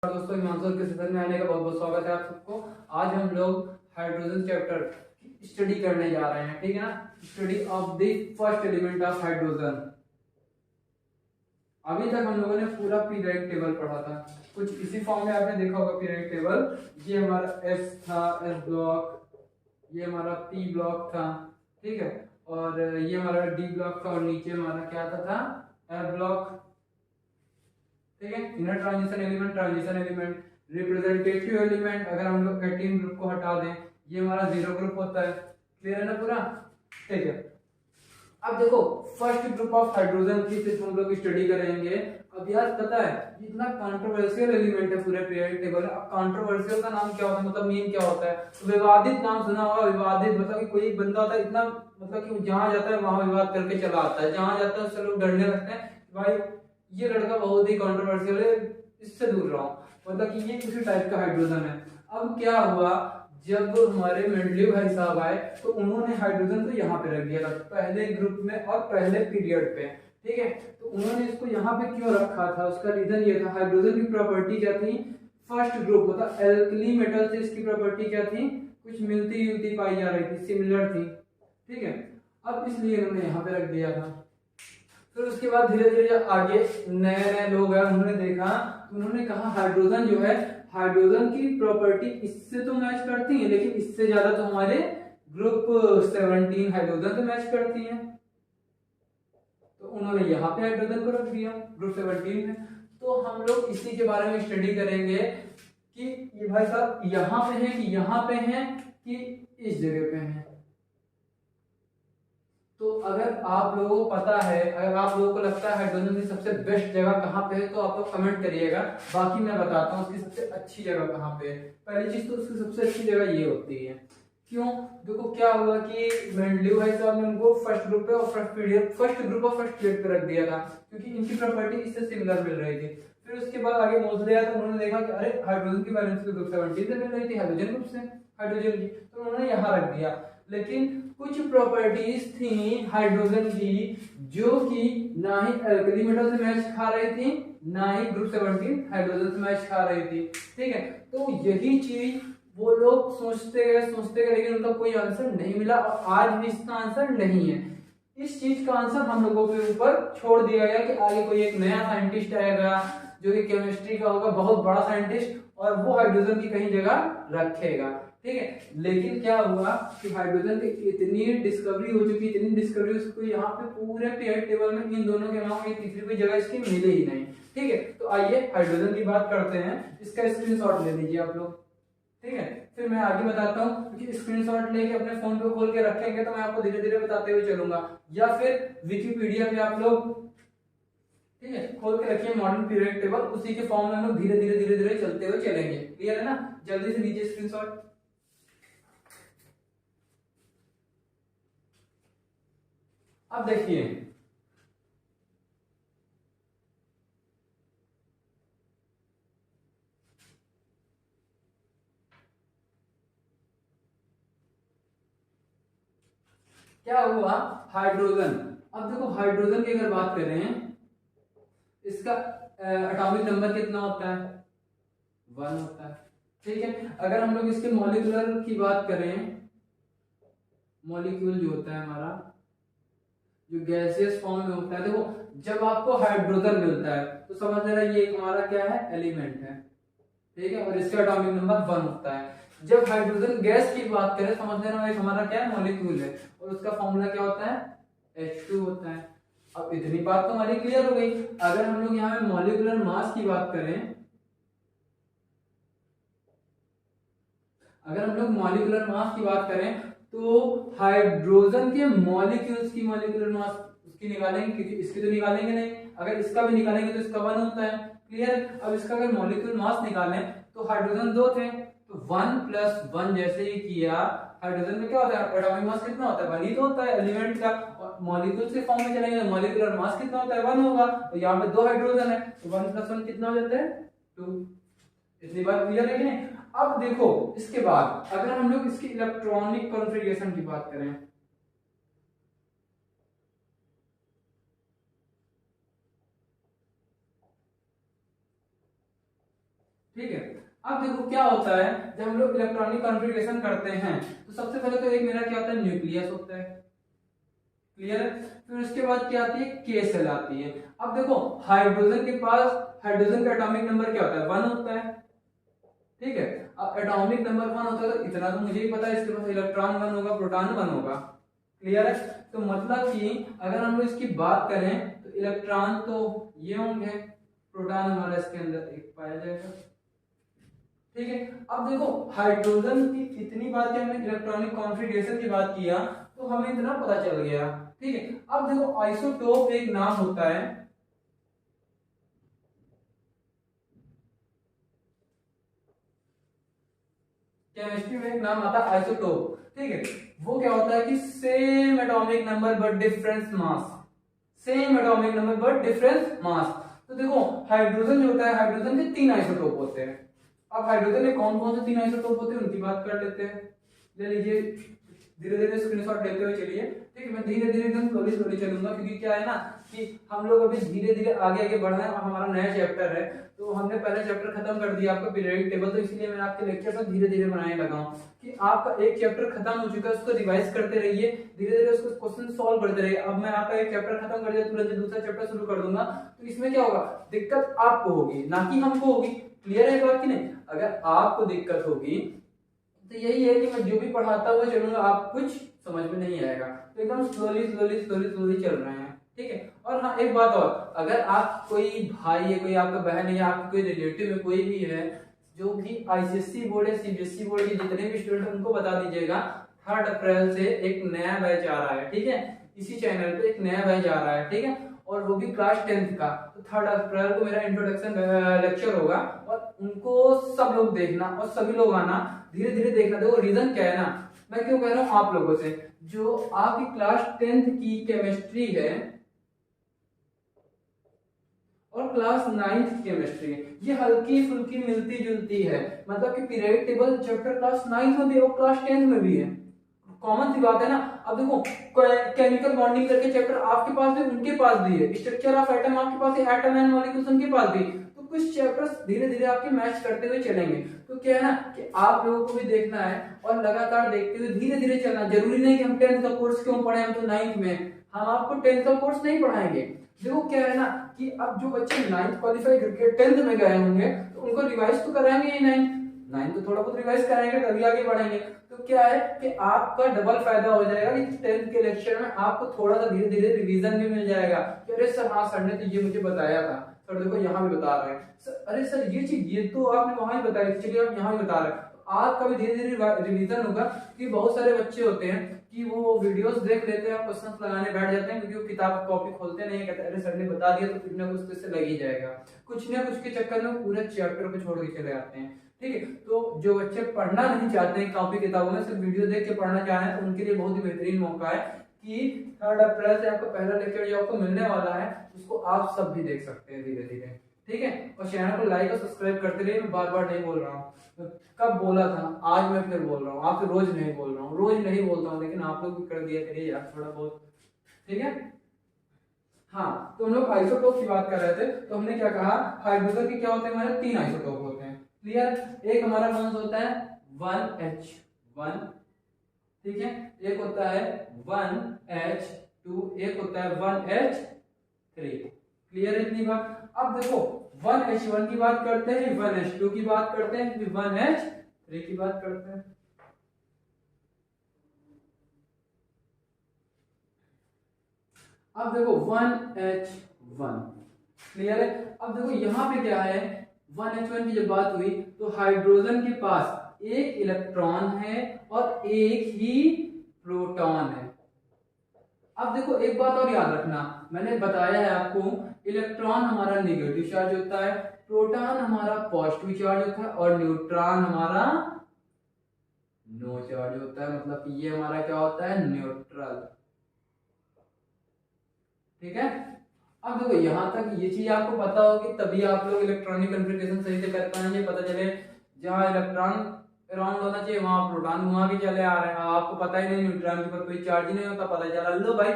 दोस्तों, हिमांशु के सेशन में आने का बहुत बहुत स्वागत है आप सबको। आज हम लोग हाइड्रोजन चैप्टर की स्टडी करने जा रहे हैं, ठीक है ना। Study of the first element of hydrogen. अभी तक हम लोगों ने पूरा पीरियडिक टेबल पढ़ा था, कुछ इसी फॉर्म में आपने देखा होगा पीरियडिक टेबल। ये हमारा एस था, एस ब्लॉक, ये हमारा पी ब्लॉक था, ठीक है, और ये हमारा डी ब्लॉक था, और नीचे हमारा क्या था एफ ब्लॉक, ठीक है। Inner transition element, representative element, अगर हम लोग 18 ग्रुप को हटा दें, ये हमारा 0 ग्रुप होता है। क्लियर है ना पूरा, ठीक है। अब देखो फर्स्ट ग्रुप ऑफ हाइड्रोजन की सिर्फ हम लोग स्टडी करेंगे। अब यार पता है इतना कंट्रोवर्शियल एलिमेंट है पूरे पीरियडिक टेबल में। अब कंट्रोवर्शियल का नाम क्या होता है, मतलब मीन क्या होता है? तो विवादित नाम सुना होगा। विवादित मतलब कि कोई एक बंदा होता है इतना, मतलब कि जहां जाता है वहां विवाद करके चला आता है, जहां जाता है उससे लोग डरने लगते हैं, भाई ये लड़का बहुत ही कंट्रोवर्शियल है, इससे दूर रहो, मतलब कि ये किसी टाइप का हाइड्रोजन है। अब क्या हुआ, जब हमारे मेंडलीव भाई साहब आए तो उन्होंने हाइड्रोजन को यहाँ पे रख दिया था, पहले ग्रुप में और पहले पीरियड पे, ठीक है। तो उन्होंने इसको यहाँ पे क्यों रखा था, उसका रीजन ये था, हाइड्रोजन की प्रॉपर्टी क्या थी, फर्स्ट ग्रुप मतलब एल्कली मेटल से इसकी प्रॉपर्टी क्या थी, कुछ मिलती जुलती पाई जा रही थी, सिमिलर थी, ठीक है। अब इसलिए उन्होंने यहाँ पे रख दिया था। फिर उसके बाद धीरे धीरे आगे नए नए लोग हैं, उन्होंने देखा, उन्होंने कहा हाइड्रोजन जो है, हाइड्रोजन की प्रॉपर्टी इससे तो मैच करती है, लेकिन इससे ज्यादा तो हमारे ग्रुप 17 हाइड्रोजन तो मैच करती है। तो उन्होंने यहाँ पे हाइड्रोजन को रख दिया ग्रुप 17 में। तो हम लोग इसी के बारे में स्टडी करेंगे कि ये भाई साहब यहाँ पे है कि यहाँ पे है कि इस जगह पे है। तो अगर आप लोगों को पता है, अगर आप लोगों को लगता है हाइड्रोजन की सबसे बेस्ट जगह कहाँ पे है, तो आप लोग कमेंट करिएगा। बाकी मैं बताता हूँ उसकी सबसे अच्छी जगह कहाँ पे है। पहली चीज तो उसकी सबसे अच्छी जगह ये होती है। क्यों? देखो क्या हुआ कि मेंडलीव भाई साहब ने उनको फर्स्ट ग्रुप पे और फर्स्ट ग्रुप और फर्स्ट पीरियड पे रख दिया था, क्योंकि इनकी प्रॉपर्टी इससे सिमिलर मिल रही थी। फिर उसके बाद आगे मोजले आया तो उन्होंने देखा कि अरे हाइड्रोजन की वैलेंस तो ग्रुप 17 से मिल रही थी, हाइड्रोजन ग्रुप से हाइड्रोजन की, तो उन्होंने यहाँ रख दिया। लेकिन कुछ प्रॉपर्टीज थी हाइड्रोजन की जो कि ना ही एल्कली मेटल से मैच खा रही थी, ना ही ग्रुप 17 हाइड्रोजन से मैच खा रही थी, ठीक है। तो यही चीज वो लोग सोचते गए, लेकिन उनका कोई आंसर नहीं मिला, और आज भी इसका आंसर नहीं है। इस चीज का आंसर हम लोगों के ऊपर छोड़ दिया गया कि आगे कोई एक नया साइंटिस्ट आएगा जो कि केमिस्ट्री का होगा, बहुत बड़ा साइंटिस्ट, और वो हाइड्रोजन की कहीं जगह रखेगा, ठीक है। लेकिन क्या हुआ कि हाइड्रोजन की इतनी डिस्कवरी हो चुकी, इतनी डिस्कवरी उसको यहाँ पे पूरे पीरियड टेबल में इन दोनों के अलावा तीसरी कोई जगह इसकी मिले ही नहीं, ठीक है। तो आइए हाइड्रोजन की बात करते हैं। इसका स्क्रीनशॉट ले लीजिए आप लोग, ठीक है। फिर मैं आगे बताता हूँ, क्योंकि स्क्रीनशॉट लेके अपने फोन पे खोल के रखेंगे तो मैं आपको धीरे धीरे बताते हुए चलूंगा, या फिर विकिपीडिया पे आप लोग, ठीक है, खोल के रखिए मॉडर्न पीरियड टेबल, उसी के फॉर्म में हम लोग धीरे धीरे चलते हुए चलेंगे। क्लियर है ना? जल्दी से लीजिए स्क्रीनशॉट। अब देखिए क्या हुआ, हाइड्रोजन। अब देखो हाइड्रोजन की अगर बात करें, इसका एटॉमिक नंबर कितना होता है, 1 होता है, ठीक है। अगर हम लोग इसके मॉलिक्यूलर की बात करें, मॉलिक्यूल जो होता है हमारा, जो गैसियस फॉर्म में होता है, देखो जब आपको हाइड्रोजन मिलता है तो समझ लेना ये हमारा क्या है, एलिमेंट है, ठीक है, और इसका एटॉमिक नंबर 1 होता है। जब हाइड्रोजन गैस की बात करें, समझ लेना एक हमारा क्या है, मॉलिक्यूल है, और उसका फॉर्मूला क्या होता है, H2 होता है। अब इतनी बात तो हमारी क्लियर हो गई। अगर हम लोग यहाँ पे मॉलिक्यूलर मास की बात करें, अगर हम लोग मॉलिक्यूलर मास की बात करें तो हाइड्रोजन के मॉलिक्यूल्स की मॉलिक्यूलर मास उसकी निकालेंगे, क्योंकि इसकी तो निकालेंगे नहीं, अगर इसका भी निकालेंगे तो इसका 1 होता है। क्लियर? अब इसका अगर मॉलिक्यूलर मास निकालें तो हाइड्रोजन 2 थे, तो 1 + 1 जैसे ही किया, हाइड्रोजन में क्या होता है, एटॉमिक मास कितना होता है, 1 ही तो होता है एलिमेंट का। और मॉलिक्यूल्स के फॉर्म में चलेंगे तो मॉलिक्यूलर मास कितना होता है, 1 होगा, तो यहाँ पे 2 हाइड्रोजन है, तो 1 + 1 कितना हो जाता है, 2। इतनी बात क्लियर है कि नहीं? अब देखो इसके बाद अगर हम लोग इसकी इलेक्ट्रॉनिक कॉन्फ़िगरेशन की बात करें, ठीक है। अब देखो क्या होता है जब हम लोग इलेक्ट्रॉनिक कॉन्फ़िगरेशन करते हैं तो सबसे पहले तो एक मेरा क्या होता है, न्यूक्लियस होता है, क्लियर है। फिर उसके बाद क्या आती है, के सेल आती है। अब देखो हाइड्रोजन के पास, हाइड्रोजन का एटॉमिक नंबर क्या होता है, 1 होता है, ठीक है। अब एटॉमिक नंबर 1 होता है तो इतना तो मुझे ही पता है, इसके पास इलेक्ट्रॉन 1 होगा, प्रोटॉन 1 होगा, क्लियर है। तो मतलब कि अगर हम लोग इसकी बात करें तो इलेक्ट्रॉन तो ये होंगे, प्रोटॉन हमारा इसके अंदर एक पाया जाएगा, ठीक है। अब देखो हाइड्रोजन की इतनी बात है, हमने इलेक्ट्रॉनिक कॉन्फ़िगरेशन की बात किया तो हमें इतना पता चल गया, ठीक है। अब देखो आइसोटोप एक नाम होता है, केमिस्ट्री में एक नाम आता है आइसोटोप, ठीक है। वो क्या होता है कि same atomic number but difference mass, same atomic number but difference mass. तो देखो हाइड्रोजन जो होता है, हाइड्रोजन के 3 आइसोटोप होते हैं। अब हाइड्रोजन में कौन कौन से 3 आइसोटोप होते हैं उनकी बात कर लेते हैं। ले लीजिए, धीरे धीरे स्क्रीनशॉट लेते हुए चलिए, ठीक है। मैं धीरे धीरे एकदम स्लोली स्लोली चलूंगा क्योंकि क्या है ना कि हम लोग अभी धीरे धीरे आगे आगे बढ़ रहे हैं और हमारा नया चैप्टर है, तो हमने पहले चैप्टर खत्म कर दिया आपका पीरियोडिक टेबल, तो इसलिए मैं आपके लेक्चर को धीरे धीरे बनाने लगा हूं कि आपका एक चैप्टर खत्म हो चुका है, उसको रिवाइज करते रहिए, धीरे धीरे उसको क्वेश्चन सॉल्व करते रहिए। अब मैं आपका एक चैप्टर खत्म कर दिया, तुरंत दूसरा चैप्टर शुरू कर दूंगा, तो इसमें क्या होगा, दिक्कत आपको होगी ना कि हमको होगी, क्लियर है बात कि नहीं। अगर आपको दिक्कत होगी तो यही है कि मैं जो भी पढ़ाता हुआ चलूंगा आप कुछ समझ में नहीं आएगा, तो एकदम स्लोली स्लोली स्लोली स्लोली चल रहे हैं, ठीक है। और हाँ एक बात और, अगर आप कोई भाई है, कोई आपका बहन है या आपके कोई रिलेटिव में कोई भी है जो भी आईसीएससी बोर्ड है, सीबीएसई बोर्ड के जितने भी स्टूडेंट उनको बता दीजिएगा 3 अप्रैल से एक नया बैच आ रहा है, ठीक है। इसी चैनल पे एक नया बैच आ रहा है, ठीक है, और वो भी क्लास 10th का। तो 3 अप्रैल को मेरा इंट्रोडक्शन लेक्चर होगा और उनको सब लोग देखना और सभी लोग आना, धीरे धीरे देखना। देखो रीजन क्या है ना, मैं क्यों कह रहा हूँ आप लोगों से, जो आपकी क्लास 10th की केमिस्ट्री है और क्लास 9th की केमिस्ट्री है, ये हल्की फुल्की मिलती जुलती है, मतलब कि periodic table chapter class 9th में भी और क्लास 10th में भी है, कॉमन सी बात है ना। अब देखो केमिकल बॉन्डिंग करके चैप्टर आपके पास भी उनके पास भी है, स्ट्रक्चर ऑफ एटम आपके पास है, एटम एंड मॉलिक्यूल्स उनके पास भी, तो कुछ चैप्टर्स धीरे धीरे आपके मैच करते हुए चलेंगे। तो क्या है ना कि आप लोगों को भी देखना है और लगातार देखते हुए धीरे धीरे चलना। जरूरी नहीं कि हम 10th का कोर्स क्यों पढ़े, हम तो 9th में, हम आपको 10th का कोर्स नहीं पढ़ाएंगे। देखो क्या है ना कि अब जो बच्चे 9th क्वालिफाई करके 10th में गए होंगे तो उनको रिवाइज तो कराएंगे ही, 9th तो थोड़ा बहुत रिवाइज कराएंगे तभी आगे बढ़ेंगे। तो क्या है कि आपका डबल फायदा हो जाएगा कि 10th के लेक्चर में आपको थोड़ा सा धीरे धीरे रिवीजन भी मिल जाएगा कि अरे सर हाँ सर ने तो ये मुझे बताया था, सर देखो यहाँ भी बता रहे हैं, सर अरे सर ये चीज ये तो आपने वहां ही बताई थी, चलिए आप यहाँ भी बता रहे हैं। तो आपका भी धीरे धीरे रिवीजन होगा कि बहुत सारे बच्चे होते हैं कि वो वीडियोस देख लेते हैं, क्वेश्चंस लगाने बैठ जाते हैं क्योंकि वो किताब कॉपी खोलते नहीं है, कहते हैं अरे सर ने बता दिया तो कुछ ना कुछ तो इससे लग ही जाएगा, कुछ ना कुछ के चक्कर में पूरे चैप्टर को छोड़ के चले जाते हैं, ठीक है। तो जो बच्चे पढ़ना नहीं चाहते हैं कॉपी किताबों में, सिर्फ वीडियो देख के पढ़ना चाह रहे हैं, तो उनके लिए बहुत ही बेहतरीन मौका है कि 3 अप्रैल से आपका पहला लेक्चर जो आपको मिलने वाला है उसको आप सब भी देख सकते हैं धीरे धीरे, ठीक है। और चैनल को लाइक और सब्सक्राइब करते रहिए। मैं बार बार नहीं बोल रहा हूँ, कब बोला था आज मैं फिर बोल रहा हूँ, आपसे रोज नहीं बोल रहा हूँ, रोज नहीं बोलता हूँ, लेकिन आप लोग भी कर दिया करिए यार थोड़ा बहुत, ठीक है। हाँ तो हम लोग आइसोटोप की बात कर रहे थे, तो हमने क्या कहा, हाइड्रोजन के क्या होते हैं, हमारे 3 आइसोटोप होते हैं, क्लियर। एक हमारा कौन सा होता है 1H1, ठीक है, एक होता है 1H2, एक होता है 1H3, क्लियर है इतनी बात। अब देखो 1H1 की बात करते हैं, 1H2 की बात करते हैं, फिर 1H3 की बात करते हैं। अब देखो 1H1, क्लियर है। अब देखो यहाँ पे क्या है, 1H1 की जब बात हुई तो हाइड्रोजन के पास एक इलेक्ट्रॉन है और एक ही प्रोटॉन है। अब देखो एक बात और याद रखना, मैंने बताया है आपको इलेक्ट्रॉन हमारा नेगेटिव चार्ज होता है, प्रोटॉन हमारा पॉजिटिव चार्ज होता है और न्यूट्रॉन हमारा नो चार्ज होता है, मतलब कि ये हमारा क्या होता है न्यूट्रल, ठीक है। अब देखो यहाँ तक ये चीज आपको पता होगी तभी आप लोग इलेक्ट्रॉनिक कॉन्फ़िगरेशन सही से कर पाएंगे, पता चले जहाँ इलेक्ट्रॉन अराउंड होना चाहिए वहां प्रोटॉन घुमा के चले आ रहे हैं, आपको पता ही नहीं, न्यूट्रॉन के ऊपर कोई चार्ज नहीं होता, पता चला लो भाई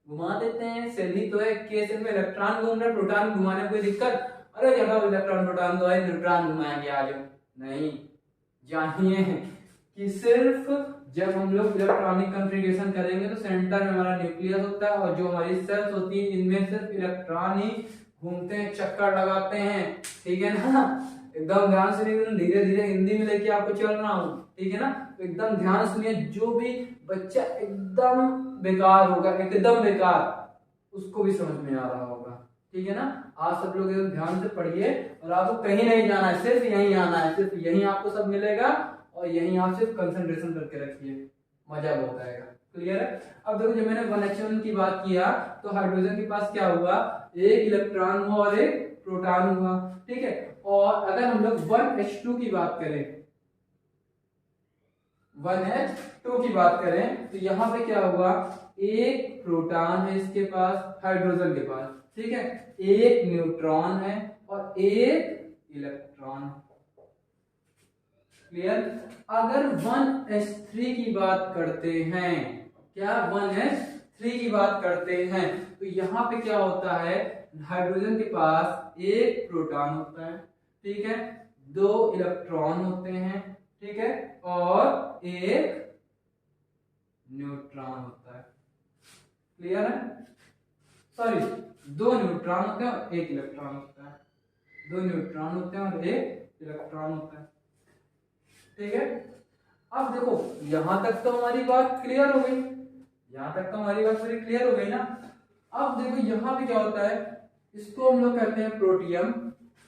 घुमा देते हैं, सेल ही तो है, के सेल में इलेक्ट्रॉन घूम रहे, प्रोटॉन घुमाने में कोई दिक्कत, अरे जगह इलेक्ट्रॉन प्रोटॉन दो न्यूट्रॉन घुमाएंगे आज, नहीं, जानिए कि सिर्फ जब हम लोग इलेक्ट्रॉनिक कॉन्फ़िगरेशन करेंगे तो सेंटर में हमारा न्यूक्लियस होता है और जो हमारी सेल्स होती हैं इनमें सिर्फ इलेक्ट्रॉन ही घूमते हैं, चक्कर लगाते हैं, ठीक है ना। एकदम ध्यान सुनिए, धीरे धीरे हिंदी में लेके आपको चल रहा हूँ, ठीक है ना। तो एकदम ध्यान सुनिए, जो भी बच्चा एकदम बेकार होगा, एकदम बेकार, उसको भी समझ में आ रहा होगा, ठीक है ना। आप सब लोग एकदम ध्यान से पढ़िए और आपको कहीं नहीं जाना है, सिर्फ यहीं आना है, सिर्फ यहीं आपको सब मिलेगा और यहीं आप सिर्फ कंसंट्रेशन करके रखिए, मजा बहुत आएगा। क्लियर है। अब देखो जब मैंने 1h1 की बात किया तो हाइड्रोजन के पास क्या हुआ, एक इलेक्ट्रॉन हुआ और एक प्रोटॉन हुआ, ठीक है। और अगर हम लोग 1h2 की बात करें, 1h2 की बात करें तो यहाँ पे क्या हुआ, एक प्रोटॉन है इसके पास, हाइड्रोजन के पास, ठीक है, एक न्यूट्रॉन है और एक इलेक्ट्रॉन। क्लियर। अगर 1s3 की बात करते हैं, क्या 1s3 की बात करते हैं तो यहाँ पे क्या होता है, हाइड्रोजन के पास एक प्रोटॉन होता है, ठीक है, दो इलेक्ट्रॉन होते हैं, ठीक है, और एक न्यूट्रॉन होता है। क्लियर है। सॉरी, दो न्यूट्रॉन होते हैं और एक इलेक्ट्रॉन होता है, दो न्यूट्रॉन होते हैं और एक इलेक्ट्रॉन होता है, ठीक है। अब देखो यहां तक तो हमारी बात क्लियर हो गई, यहां तक तो हमारी बात पूरी क्लियर हो गई ना। अब देखो यहाँ पे क्या होता है, इसको हम लोग कहते हैं प्रोटियम,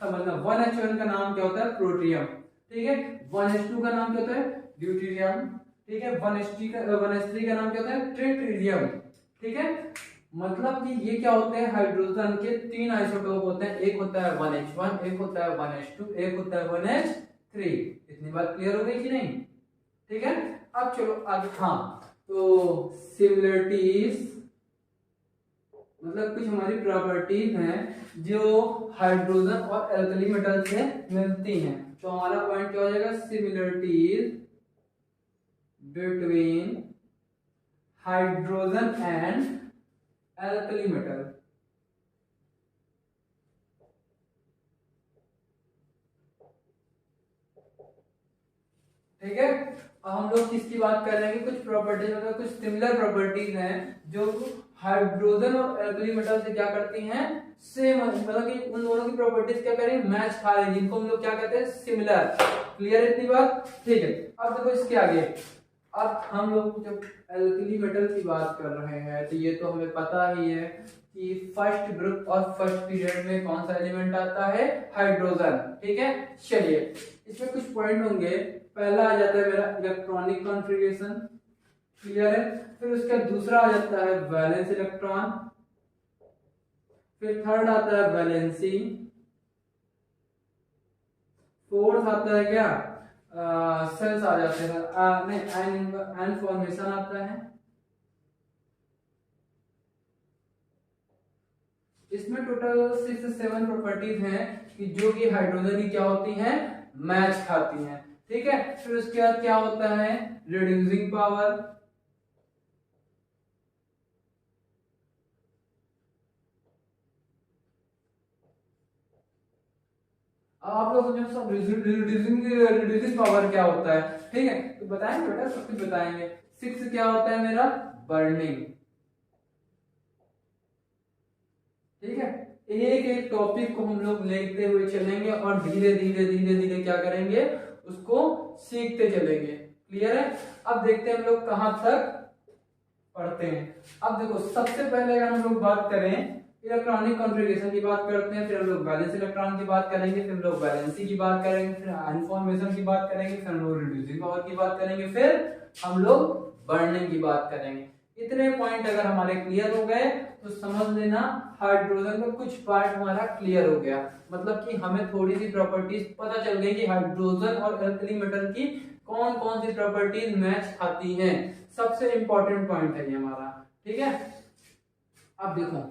समझना। 1h1 का नाम क्या होता है, प्रोटियम, ठीक है। 1h2 का नाम क्या होता है, ड्यूटेरियम, ठीक है। 1h3 का नाम क्या होता है, ट्रिटियम, ठीक है। मतलब कि ये क्या होते हैं, हाइड्रोजन के तीन आइसोटोप होते हैं, एक होता है 1h1, एक होता है 1h2, एक होता है 1h3। इतनी बात क्लियर हो गई कि नहीं, ठीक है। अब चलो आगे। हाँ, तो सिमिलरिटीज मतलब कुछ हमारी प्रॉपर्टीज हैं जो हाइड्रोजन और एल्कली मेटल से मिलती हैं, तो हमारा पॉइंट क्या हो जाएगा, similarities between hydrogen and alkali metal. ठीक है। अब हम लोग किसकी बात कर रहे हैं, कुछ प्रॉपर्टीज मतलब कुछ सिमिलर प्रॉपर्टीज हैं जो हाइड्रोजन और एल्कली मेटल से क्या करती हैं, सेम, मतलब कि उन दोनों की प्रॉपर्टीज क्या करेंगे, मैच खा रही हैं, जिनको हम लोग क्या कहते हैं, सिमिलर। क्लियर इतनी बात, ठीक है। अब देखो इसके आगे, अब हम लोग जब एल्कली मेटल की बात कर रहे हैं तो ये तो हमें पता ही है कि फर्स्ट ग्रुप और फर्स्ट पीरियड में कौन सा एलिमेंट आता है, हाइड्रोजन, ठीक है। चलिए इसमें कुछ पॉइंट होंगे, पहला आ जाता है मेरा इलेक्ट्रॉनिक कॉन्फ़िगरेशन, क्लियर है। फिर उसका दूसरा आ जाता है वैलेंस इलेक्ट्रॉन, फिर थर्ड आता है वैलेंसी, फोर्थ आता है क्या, सेल्स आ जाते हैं, नहीं एन फॉर्मेशन आता है। इसमें टोटल 6-7 प्रॉपर्टीज हैं कि जो कि हाइड्रोजन की क्या होती हैं, मैच खाती हैं, ठीक है। फिर उसके बाद क्या होता है, रिड्यूसिंग पावर, आप लोग जो सब रिड्यूसिंग पावर क्या होता है, ठीक है, तो बताएंगे बेटा, सब कुछ बताएंगे। 6 क्या होता है मेरा, बर्निंग, ठीक है। एक एक टॉपिक को हम लोग लेते हुए चलेंगे और धीरे धीरे धीरे धीरे क्या करेंगे, उसको सीखते चलेंगे। क्लियर है। अब देखते हैं हम लोग कहां तक पढ़ते हैं। अब देखो सबसे पहले अगर हम लोग बात करें इलेक्ट्रॉनिक कॉन्फ़िगरेशन की बात करते हैं, फिर हम लोग वैलेंस इलेक्ट्रॉन की बात करेंगे, फिर हम लोग वैलेंसी की बात करेंगे, फिर आयन फॉर्मेशन की बात करेंगे, फिर हम लोग रिड्यूसिंग पावर की बात करेंगे, फिर हम लोग बर्निंग की बात करेंगे। इतने पॉइंट अगर हमारे क्लियर हो गए तो समझ लेना हाइड्रोजन का कुछ पार्ट हमारा क्लियर हो गया, मतलब कि हमें थोड़ी सी प्रॉपर्टीज पता चल गई कि हाइड्रोजन और एल्कली मेटल की कौन कौन सी प्रॉपर्टीज मैच खाती हैं। सबसे इंपॉर्टेंट पॉइंट है ये हमारा, ठीक है। अब देखो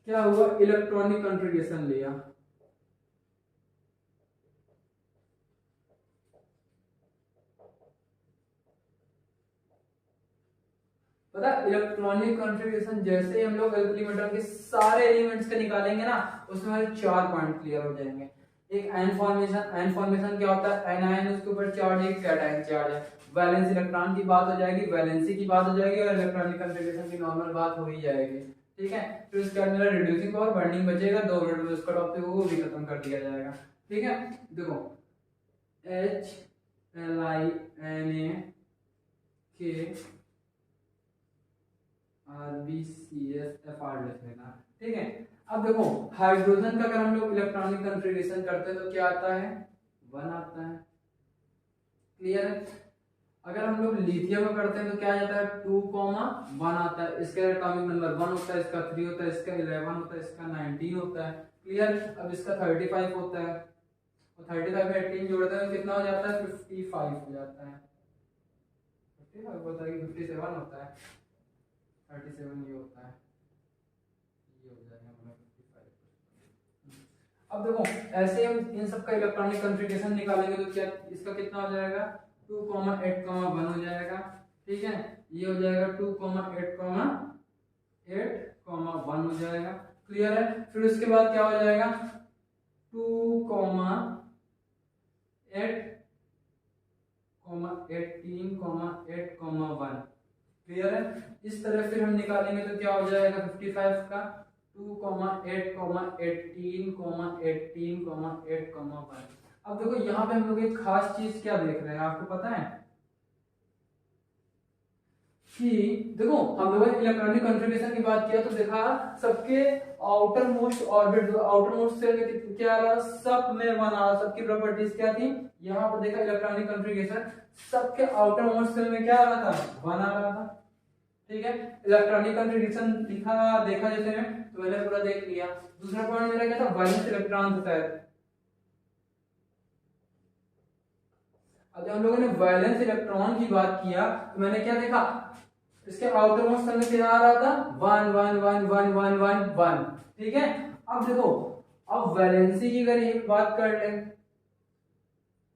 क्या हुआ, इलेक्ट्रॉनिक कॉन्फ़िगरेशन लिया, पता इलेक्ट्रॉनिक कॉन्फ़िगरेशन जैसे ही हम लोग एल्कली मेटल के सारे एलिमेंट्स का निकालेंगे ना, उसमें हमारे 4 पॉइंट क्लियर हो जाएंगे। एक एन फॉर्मेशन क्या होता है, एनायन उसके ऊपर चार्ज, एक कैटायन चार्ज है। वैलेंस इलेक्ट्रॉन की बात हो जाएगी, वैलेंसी की बात हो जाएगी, और इलेक्ट्रॉनिक कॉन्फ़िगरेशन की नॉर्मल बात हो ही जाएगी। ठीक है, फिर उसके बाद मेरा रिड्यूसिंग पावर बर्निंग बचेगा, 2 मिनट में उसका टॉपिक वो भी खत्म कर दिया जाएगा। ठीक है, देखो HLINAKRBCSFR लिख लेना। ठीक है, अब देखो हाइड्रोजन का अगर हम लोग इलेक्ट्रॉनिक कॉन्फ़िगरेशन करते हैं तो क्या आता है, 1 आता है। क्लियर है। अगर हम लोग लिथियम में करते हैं तो क्या आ जाता है, 2,1 आता है। इसका एटॉमिक नंबर 1 होता है, इसका 3 होता है, इसका 11 होता है, इसका 19 होता है। क्लियर। अब इसका 35 होता है, और 35 में 18 जोड़ते हैं तो कितना हो जाता है, 55 हो जाता है। 55 होता है कि 57 होता है, 37 ये होता है, ये हो जाएगा हमारा 55। अब देखो ऐसे हम इन सब का इलेक्ट्रॉनिक कॉन्फ़िगरेशन निकालेंगे तो क्या इसका कितना हो जाएगा, 2,8,1 हो जाएगा। ठीक है, ये हो जाएगा 2,8,1 हो जाएगा। क्लियर है। फिर उसके बाद क्या हो जाएगा, 2,18,8,1। क्लियर है। इस तरह फिर हम निकालेंगे तो क्या हो जाएगा 55 का 2,8,18,18,1। अब देखो यहाँ पे हम लोग एक खास चीज क्या देख रहे हैं, आपको पता है कि देखो हम लोगों ने इलेक्ट्रॉनिक कॉन्फ़िगरेशन की बात किया तो देखा सबके outermost orbit, outermost cell में क्या आ रहा, सब में 1 आ रहा। सबकी प्रॉपर्टीज क्या थी, यहाँ पर देखा इलेक्ट्रॉनिक कॉन्फ़िगरेशन सबके आउटर मोस्ट सेल में क्या आ रहा था, 1 आ रहा था। ठीक है, इलेक्ट्रॉनिक कॉन्फ़िगरेशन लिखा देखा जैसे में तो मैंने पूरा देख लिया। दूसरा पॉइंट मेरा क्या था, वैलेंस इलेक्ट्रॉन होता है। अब हम लोगों ने वैलेंस इलेक्ट्रॉन की बात किया तो मैंने क्या देखा, इसके आउटर मोस्ट सेल में क्या आ रहा था, 1 1 1 1 1 1 1। ठीक है, अब देखो अब वैलेंसी की अगर बात कर ले,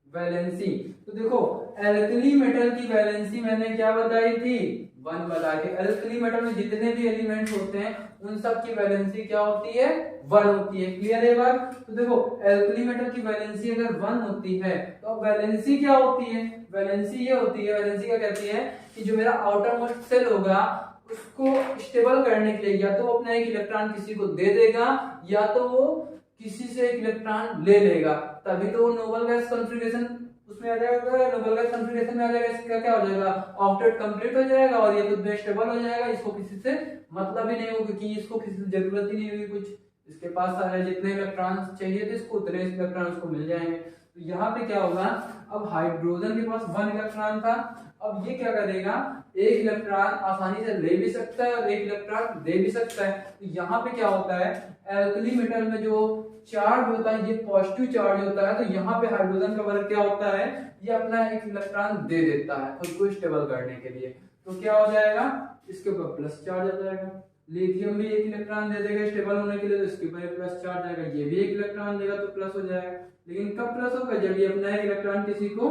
वैलेंसी तो देखो एल्कली मेटल की वैलेंसी मैंने क्या बताई थी, 1 बताई थी। एल्कली मेटल में जितने भी एलिमेंट्स होते हैं उन सब की वैलेंसी क्या होती है, 1 होती है। क्लियर है बात। तो देखो एल्कली मेटल की वैलेंसी अगर 1 होती है तो अब वैलेंसी क्या होती है, वैलेंसी ये होती है, वैलेंसी क्या कहती है कि जो मेरा आउटर मोस्ट सेल होगा उसको स्टेबल करने के लिए या तो वो अपना एक इलेक्ट्रॉन किसी को दे देगा या तो वो किसी से एक इलेक्ट्रॉन ले लेगा, तभी तो वो नोबल गैस कॉन्फ़िगरेशन उसमें आ जाएगा। नोबल गैस कॉन्फ़िगरेशन में आ जाएगा, इसका क्या हो जाएगा, ऑक्टेट कंप्लीट हो जाएगा और ये खुद में स्टेबल हो जाएगा। इसको किसी से मतलब ही नहीं होगा क्योंकि इसको किसी से जरूरत ही नहीं होगी कुछ, इसके पास सारे जितने इलेक्ट्रॉन चाहिए थे इसको उतने इलेक्ट्रॉन उसको मिल जाएंगे। तो यहाँ पे क्या होगा, अब हाइड्रोजन के पास 1 इलेक्ट्रॉन था, अब ये क्या करेगा, एक इलेक्ट्रॉन आसानी से ले भी सकता है और एक इलेक्ट्रॉन दे भी सकता है। तो यहाँ पे क्या होता है, एल्कली मेटल में जो चार्ज होता है ये पॉजिटिव चार्ज होता है, तो यहाँ पे हाइड्रोजन का वर्क क्या होता है, ये अपना एक इलेक्ट्रॉन दे देता है खुद को स्टेबल करने के लिए। तो क्या हो जाएगा, इसके ऊपर प्लस चार्ज आ जाएगा। लिथियम भी एक इलेक्ट्रॉन दे देगा स्टेबल होने के लिए, तो इसके ऊपर प्लस चार्ज आएगा। ये भी एक इलेक्ट्रॉन देगा तो प्लस हो जाएगा, लेकिन कब प्लस होगा, जब ये अपना एक इलेक्ट्रॉन किसी को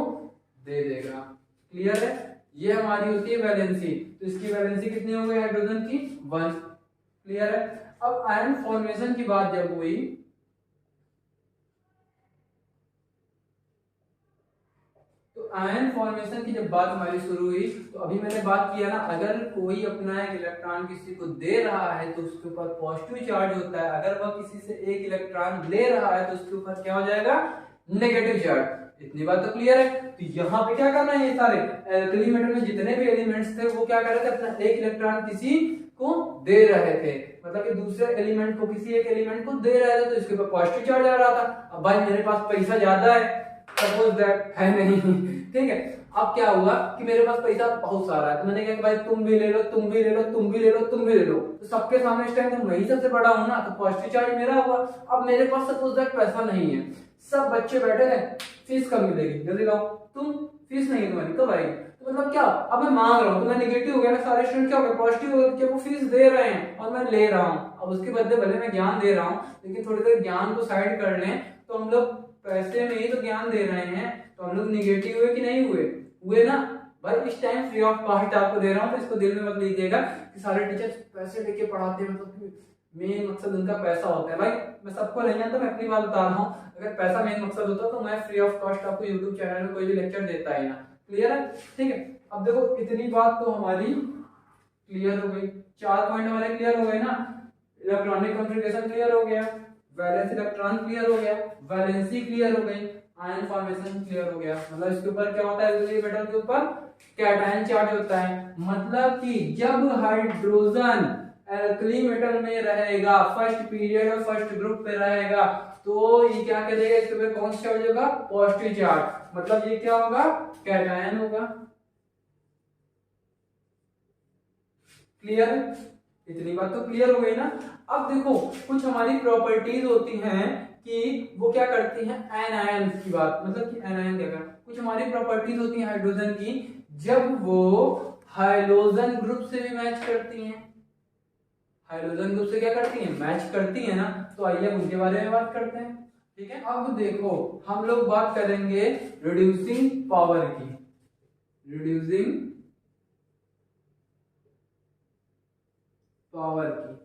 दे देगा। क्लियर है। ये हमारी होती है वैलेंसी। तो इसकी वैलेंसी कितनी हो गई हाइड्रोजन की, 1। क्लियर है। अब आयन फॉर्मेशन की बात जब हुई तो आयन फॉर्मेशन की जब बात हमारी शुरू हुई तो अभी मैंने बात किया ना, अगर कोई अपना एक इलेक्ट्रॉन किसी को दे रहा है तो उसके ऊपर पॉजिटिव चार्ज होता है, अगर वह किसी से एक इलेक्ट्रॉन ले रहा है तो उसके ऊपर क्या हो जाएगा, नेगेटिव चार्ज। इतनी बात तो क्लियर है। तो यहाँ पे क्या करना है, ये सारे एल्कली मेटल में जितने भी एलिमेंट्स थे वो क्या कर रहे थे, अपना एक इलेक्ट्रॉन किसी को दे रहे थे, मतलब कि दूसरे एलिमेंट को किसी एक एलिमेंट को दे रहे थे, तो इसके ऊपर पॉजिटिव चार्ज आ रहा था। अब भाई मेरे पास पैसा ज्यादा है, सपोज दैट है नहीं, ठीक है। अब क्या हुआ कि मेरे पास पैसा बहुत सारा है, तो मैंने कहा कि भाई तुम भी ले लो, तुम भी ले लो, तुम भी ले लो, तुम भी ले लो। तो सबके सामने इस टाइम तो मैं ही सबसे बड़ा हूं ना, तो पॉजिटिव चार्ज मेरा हुआ। अब मेरे पास सपोज दैट पैसा नहीं है, सब बच्चे बैठे थे, फीस कब मिलेगी, जल्दी लाओ, तुम फीस नहीं है तुम्हारी कब आएगी। तो मतलब क्या, अब मैं मांग रहा हूँ तो मैं नेगेटिव हो गया ना, सारे स्टूडेंट क्या हो गए, पॉजिटिव हो गए कि वो फीस दे रहे हैं और मैं ले रहा हूँ। अब उसके बदले भले मैं ज्ञान दे रहा हूँ, लेकिन थोड़ी देर ज्ञान को साइड कर लें तो हम लोग पैसे में ही तो ज्ञान दे रहे हैं, तो हम लोग निगेटिव हुए कि नहीं हुए, हुए ना। भाई इस टाइम फ्री ऑफ कॉस्ट आपको दे रहा हूँ, तो इसको दिल में मत लीजिएगा कि सारे टीचर्स पैसे लेके पढ़ाते हैं, मतलब मेन मकसद उनका पैसा होता है। भाई मैं सबको नहीं जानता, मैं अपनी बात बता रहा हूँ, अगर पैसा मेन मकसद होता तो मैं फ्री ऑफ कॉस्ट आपको यूट्यूब चैनल में कोई भी लेक्चर देता ही ना। क्लियर है? ठीक है, अब देखो इतनी बात तो हमारी क्लियर हो गई, 4 पॉइंट हमारे क्लियर हो गए ना। इलेक्ट्रॉनिक कॉन्फ़िगरेशन क्लियर हो गया, वैलेंस इलेक्ट्रॉन क्लियर हो गया, वैलेंसी क्लियर हो गई, आयन फॉर्मेशन क्लियर हो गया। मतलब इसके ऊपर क्या होता है, एल्कली मेटल के ऊपर कैटायन चार्ज होता है। मतलब कि जब हाइड्रोजन एल्कली मेटल में रहेगा, फर्स्ट पीरियड और फर्स्ट ग्रुप पे रहेगा, तो ये क्या करेगा, इसके ऊपर कौन सा चार्ज होगा, पॉजिटिव चार्ज। मतलब ये क्या होगा, कैटायन होगा। क्लियर है? इतनी बात तो क्लियर हो गई ना। अब देखो कुछ हमारी प्रॉपर्टीज होती हैं कि वो क्या करती हैं, एनायन की बात, मतलब कि एनायन क्या कर, कुछ हमारी प्रॉपर्टीज होती हैं हाइड्रोजन की, जब वो हाइड्रोजन ग्रुप से भी मैच करती हैं, हाइड्रोजन ग्रुप से क्या करती हैं, मैच करती हैं ना। तो आइए अब उनके बारे में बात करते हैं। ठीक है, अब देखो हम लोग बात करेंगे रिड्यूसिंग पावर की, रिड्यूसिंग पावर की।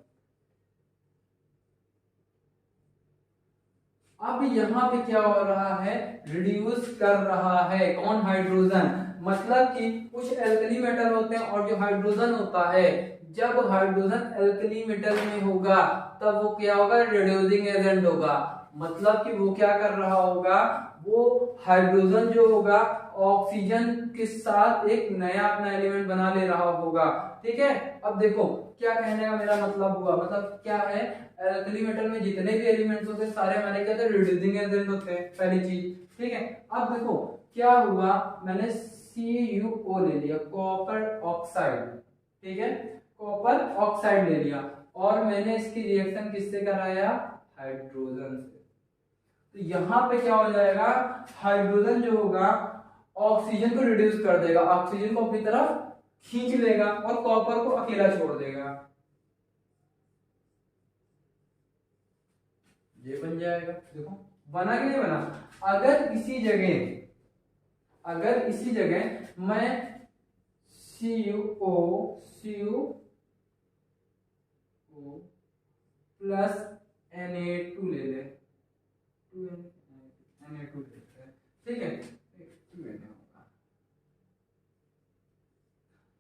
अब यहाँ पे क्या हो रहा है, रिड्यूस कर रहा है कौन, हाइड्रोजन। मतलब कि कुछ एल्कली मेटल होते हैं और जो हाइड्रोजन होता है, जब हाइड्रोजन एल्कली मेटल में होगा तब वो क्या होगा, रिड्यूसिंग एजेंट होगा। मतलब कि वो क्या कर रहा होगा, वो हाइड्रोजन जो होगा ऑक्सीजन के साथ एक नया अपना एलिमेंट बना ले रहा होगा। ठीक है, अब देखो क्या कहने का मेरा मतलब हुआ, मतलब क्या है, एल्कली मेटल में जितने भी एलिमेंट्स होते हैं सारे हमारे क्या होते हैं, रिड्यूसिंग एजेंट होते हैं, पहली चीज। ठीक है, अब देखो क्या हुआ, मैंने CuO ले लिया, कॉपर ऑक्साइड। ठीक है, कॉपर ऑक्साइड ले लिया और मैंने इसकी रिएक्शन किससे कराया, हाइड्रोजन से। तो यहाँ पे क्या हो जाएगा, हाइड्रोजन जो होगा ऑक्सीजन को रिड्यूस कर देगा, ऑक्सीजन को अपनी तरफ खींच लेगा और कॉपर को अकेला छोड़ देगा, ये बन जाएगा। देखो बना कि नहीं बना। अगर इसी जगह मैं CuO प्लस Na2 ले ले, Na2 लेते हैं, ठीक है,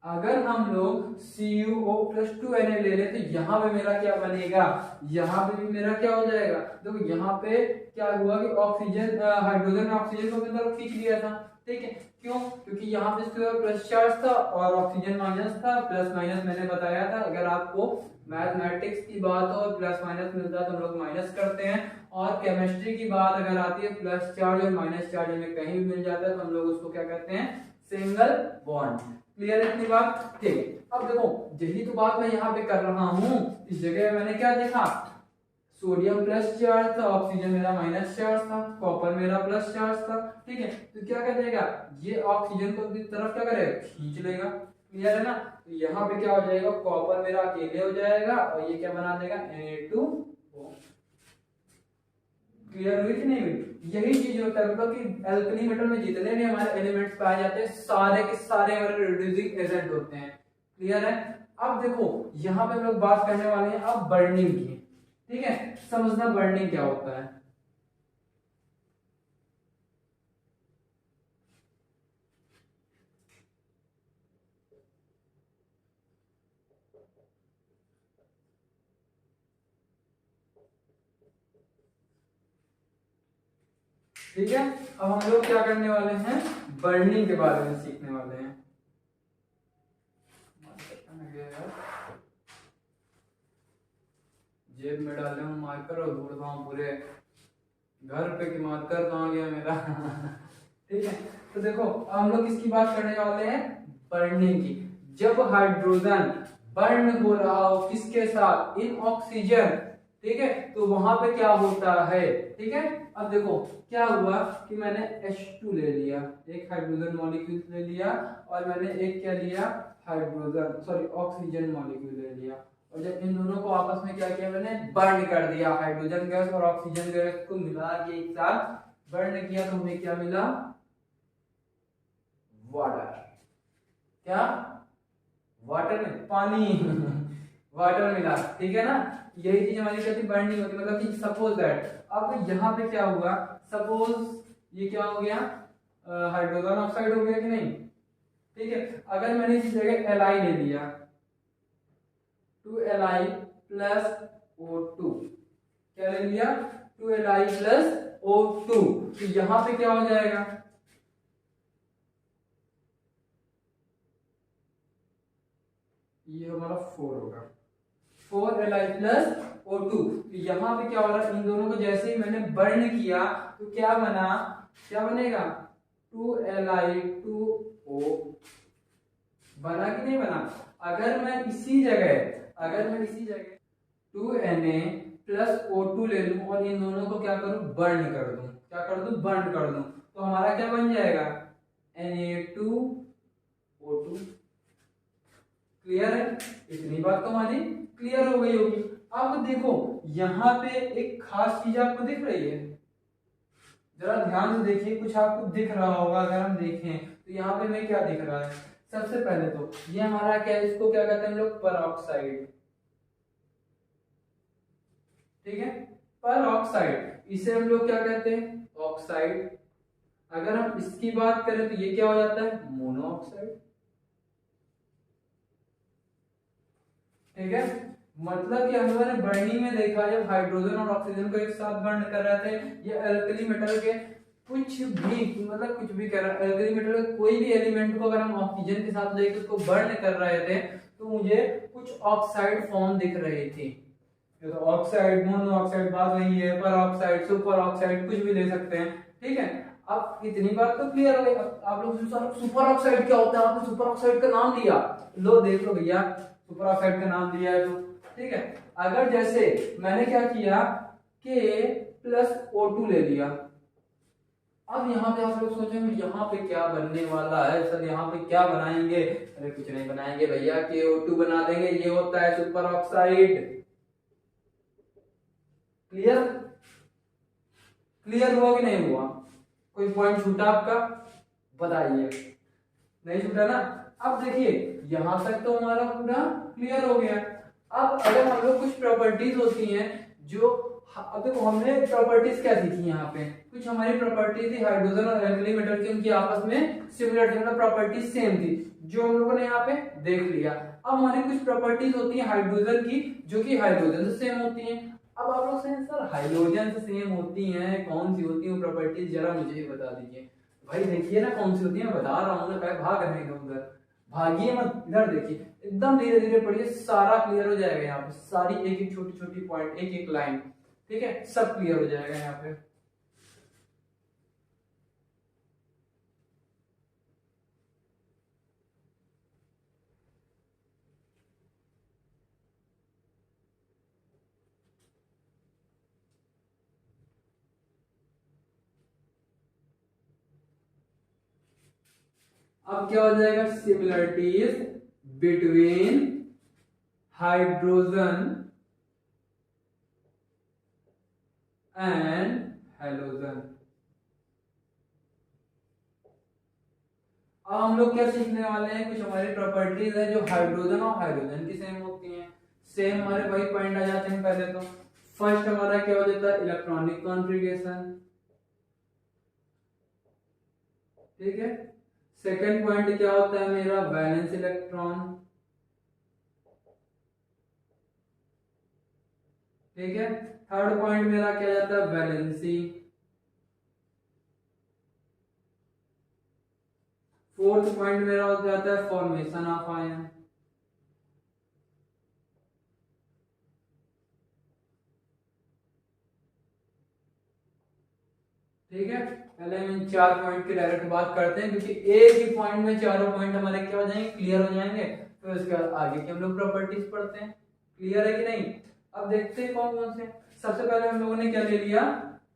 अगर हम लोग CuO प्लस 2Na ले लें तो यहाँ पे मेरा क्या बनेगा, यहाँ पे भी मेरा क्या हो जाएगा। देखो यहाँ पे क्या हुआ कि ऑक्सीजन, हाइड्रोजन ऑक्सीजन को अपनी तरफ खींच लिया था। ठीक है, क्यों, क्योंकि यहाँ पे इसके प्लस चार्ज था और ऑक्सीजन माइनस था। प्लस माइनस मैंने बताया था, अगर आपको मैथमेटिक्स की बात हो प्लस माइनस मिलता है तो हम लोग माइनस करते हैं, और केमिस्ट्री की बात अगर आती है प्लस चार्ज और माइनस चार्ज हमें कहीं भी मिल जाता है तो हम लोग उसको क्या कहते हैं, सिंगल बॉन्ड। क्लियर है इतनी बात। ठीक, अब देखो यही तो बात मैं यहाँ पे कर रहा हूँ। इस जगह मैंने क्या देखा, सोडियम प्लस चार्ज था, ऑक्सीजन मेरा माइनस चार्ज था, कॉपर मेरा प्लस चार्ज था। ठीक है, तो क्या कर देगा, ये ऑक्सीजन को अपनी तरफ क्या करेगा, खींच लेगा। क्लियर है ना। तो यहाँ पे क्या हो जाएगा, कॉपर मेरा अकेले हो जाएगा और ये क्या बना देगा, Na2O। क्लियर हुई कि नहीं हुई। यही चीज होता है, मतलब कि एल्कली मेटल में जितने भी हमारे एलिमेंट्स पाए जाते हैं सारे के सारे हमारे रिड्यूसिंग एजेंट होते हैं। क्लियर है। अब देखो यहाँ पे हम लोग बात करने वाले हैं अब बर्निंग की। ठीक है, समझना बर्निंग क्या होता है। ठीक है, अब हम लोग क्या करने वाले हैं, बर्निंग के बारे में सीखने वाले हैं। जेब में डाले हूँ मार्कर और ढूंढ रहा हूँ पूरे घर पे कि मार्कर कहाँ गया मेरा। ठीक है, तो देखो हम लोग किसकी बात करने वाले हैं, बर्निंग की। जब हाइड्रोजन बर्न हो रहा हो किसके साथ, इन ऑक्सीजन। ठीक है, तो वहां पे क्या होता है। ठीक है, अब देखो क्या हुआ कि मैंने H2 ले लिया, एक हाइड्रोजन मॉलिक्यूल ले लिया, और मैंने एक क्या लिया, हाइड्रोजन सॉरी ऑक्सीजन मॉलिक्यूल ले लिया, और जब इन दोनों को आपस में क्या किया, मैंने बर्न कर दिया, हाइड्रोजन गैस और ऑक्सीजन गैस को मिला के एक साथ बर्न किया, तो हमें क्या मिला, वाटर। क्या, वाटर में पानी वाटर मिला, ठीक है ना। यही चीज हमारी क्या थी, बर्निंग होती, मतलब कि सपोज दैट अब यहाँ पे क्या हुआ, सपोज ये क्या हो गया, हाइड्रोजन ऑक्साइड हो गया कि नहीं, ठीक है। अगर मैंने इस जगह Li ले लिया, 2Li प्लस O2, क्या ले लिया, 2Li प्लस O2, तो यहाँ पे क्या हो जाएगा, ये हमारा 4 होगा, 4Li प्लस O2। तो यहाँ पे क्या हो रहा है, इन दोनों को जैसे ही मैंने बर्न किया तो क्या बना, क्या बनेगा, 2Li2O बना कि नहीं बना। अगर मैं इसी जगह 2Na प्लस O2 ले लूं और इन दोनों को क्या करूं, बर्न कर दूं, क्या कर दूं, बर्न कर दूं, तो हमारा क्या बन जाएगा, Na2O2। क्लियर है, इतनी बात तो हमारी क्लियर हो गई होगी। अब देखो यहाँ पे एक खास चीज आपको दिख रही है, जरा ध्यान से देखिए, कुछ आपको दिख रहा होगा। अगर हम देखें तो यहाँ पे हमें क्या दिख रहा है, सबसे पहले तो ये हमारा क्या है, इसको क्या कहते हैं हम लोग, परऑक्साइड, ठीक है, परऑक्साइड, इसे हम लोग क्या कहते हैं, ऑक्साइड। अगर हम इसकी बात करें तो ये क्या हो जाता है, मोनोऑक्साइड, ठीक है। मतलब कि हम लोगों ने बर्निंग में देखा, जब हाइड्रोजन और ऑक्सीजन को एक साथ बर्न कर रहे थे, ये अल्कली मेटल के कुछ भी, मतलब कुछ भी कर रहा है, अल्कली मेटल के कोई भी एलिमेंट को अगर हम ऑक्सीजन के साथ लेकर उसको बर्न कर रहे थे तो मुझे कुछ ऑक्साइड फॉर्म दिख रहे थे। तो ऑक्साइड, मोनोऑक्साइड, बात वही है, पर ऑक्साइड, सुपर ऑक्साइड, कुछ भी ले सकते हैं, ठीक है। अब इतनी बात तो क्लियर हो गई। अब आप लोग सुपर ऑक्साइड क्या होता है, आपने सुपर ऑक्साइड का नाम लिया, लो देख लो भैया, सुपर ऑक्साइड का नाम दिया है तो ठीक है। अगर जैसे मैंने क्या किया, K प्लस O2 ले लिया, अब यहाँ पे आप लोग सोचेंगे यहाँ पे क्या बनने वाला है सर, यहाँ पे क्या बनाएंगे, अरे कुछ नहीं बनाएंगे भैया, KO2 बना देंगे, ये होता है सुपर ऑक्साइड। क्लियर, क्लियर हुआ कि नहीं हुआ, कोई पॉइंट छूटा आपका, बताइए, नहीं छूटा ना। अब देखिए यहां तक तो हमारा पूरा क्लियर हो गया। अब अगर हम लोग कुछ प्रॉपर्टीज होती हैं जो, अब देखो हमने प्रॉपर्टीज क्या सीखी, यहाँ पे कुछ हमारी प्रॉपर्टी थी हाइड्रोजन और अल्कली मेटल की, उनकी आपस में सिमिलर थी, मतलब प्रॉपर्टीज सेम थी, जो हम लोगों ने यहाँ पे देख लिया। अब हमारी कुछ प्रॉपर्टीज होती है हाइड्रोजन की, जो कि हाइड्रोजन से सेम होती हैं। अब आप लोग से सर हाइड्रोजन से सेम होती हैं, कौन सी होती है प्रॉपर्टीज, जरा मुझे ही बता दीजिए। भाई देखिए ना कौन सी होती है, बता रहा हूँ ना, कहे भाग रहे हैं उधर, भागिए मत, इधर देखिए, एकदम धीरे धीरे पढ़िए, सारा क्लियर हो जाएगा यहाँ पे, सारी एक एक छोटी छोटी पॉइंट, एक एक लाइन, ठीक है, सब क्लियर हो जाएगा यहाँ पे। अब क्या हो जाएगा, similarities between hydrogen and halogen. अब हम लोग क्या सीखने वाले हैं, कुछ हमारी प्रॉपर्टीज है जो हाइड्रोजन और हाइड्रोजन की सेम होती हैं। सेम हमारे वही पॉइंट आ जाते हैं। पहले तो फर्स्ट हमारा क्या हो जाता है, इलेक्ट्रॉनिक कॉन्फ़िगरेशन, ठीक है। सेकंड पॉइंट क्या होता है मेरा, वैलेंस इलेक्ट्रॉन, ठीक है। थर्ड पॉइंट मेरा क्या जाता है, वैलेंसी। फोर्थ पॉइंट मेरा हो जाता है फॉर्मेशन ऑफ आयन, ठीक है। पहले हम इन चार पॉइंट की डायरेक्ट बात करते हैं, क्योंकि एक ही पॉइंट में चारों पॉइंट हमारे क्या हो जाएंगे, क्लियर हो जाएंगे। तो इसके बाद आगे की हम लोग प्रॉपर्टीज पढ़ते हैं, क्लियर है कि नहीं। अब देखते हैं कौन कौन से। सबसे पहले हम लोगों ने क्या ले लिया,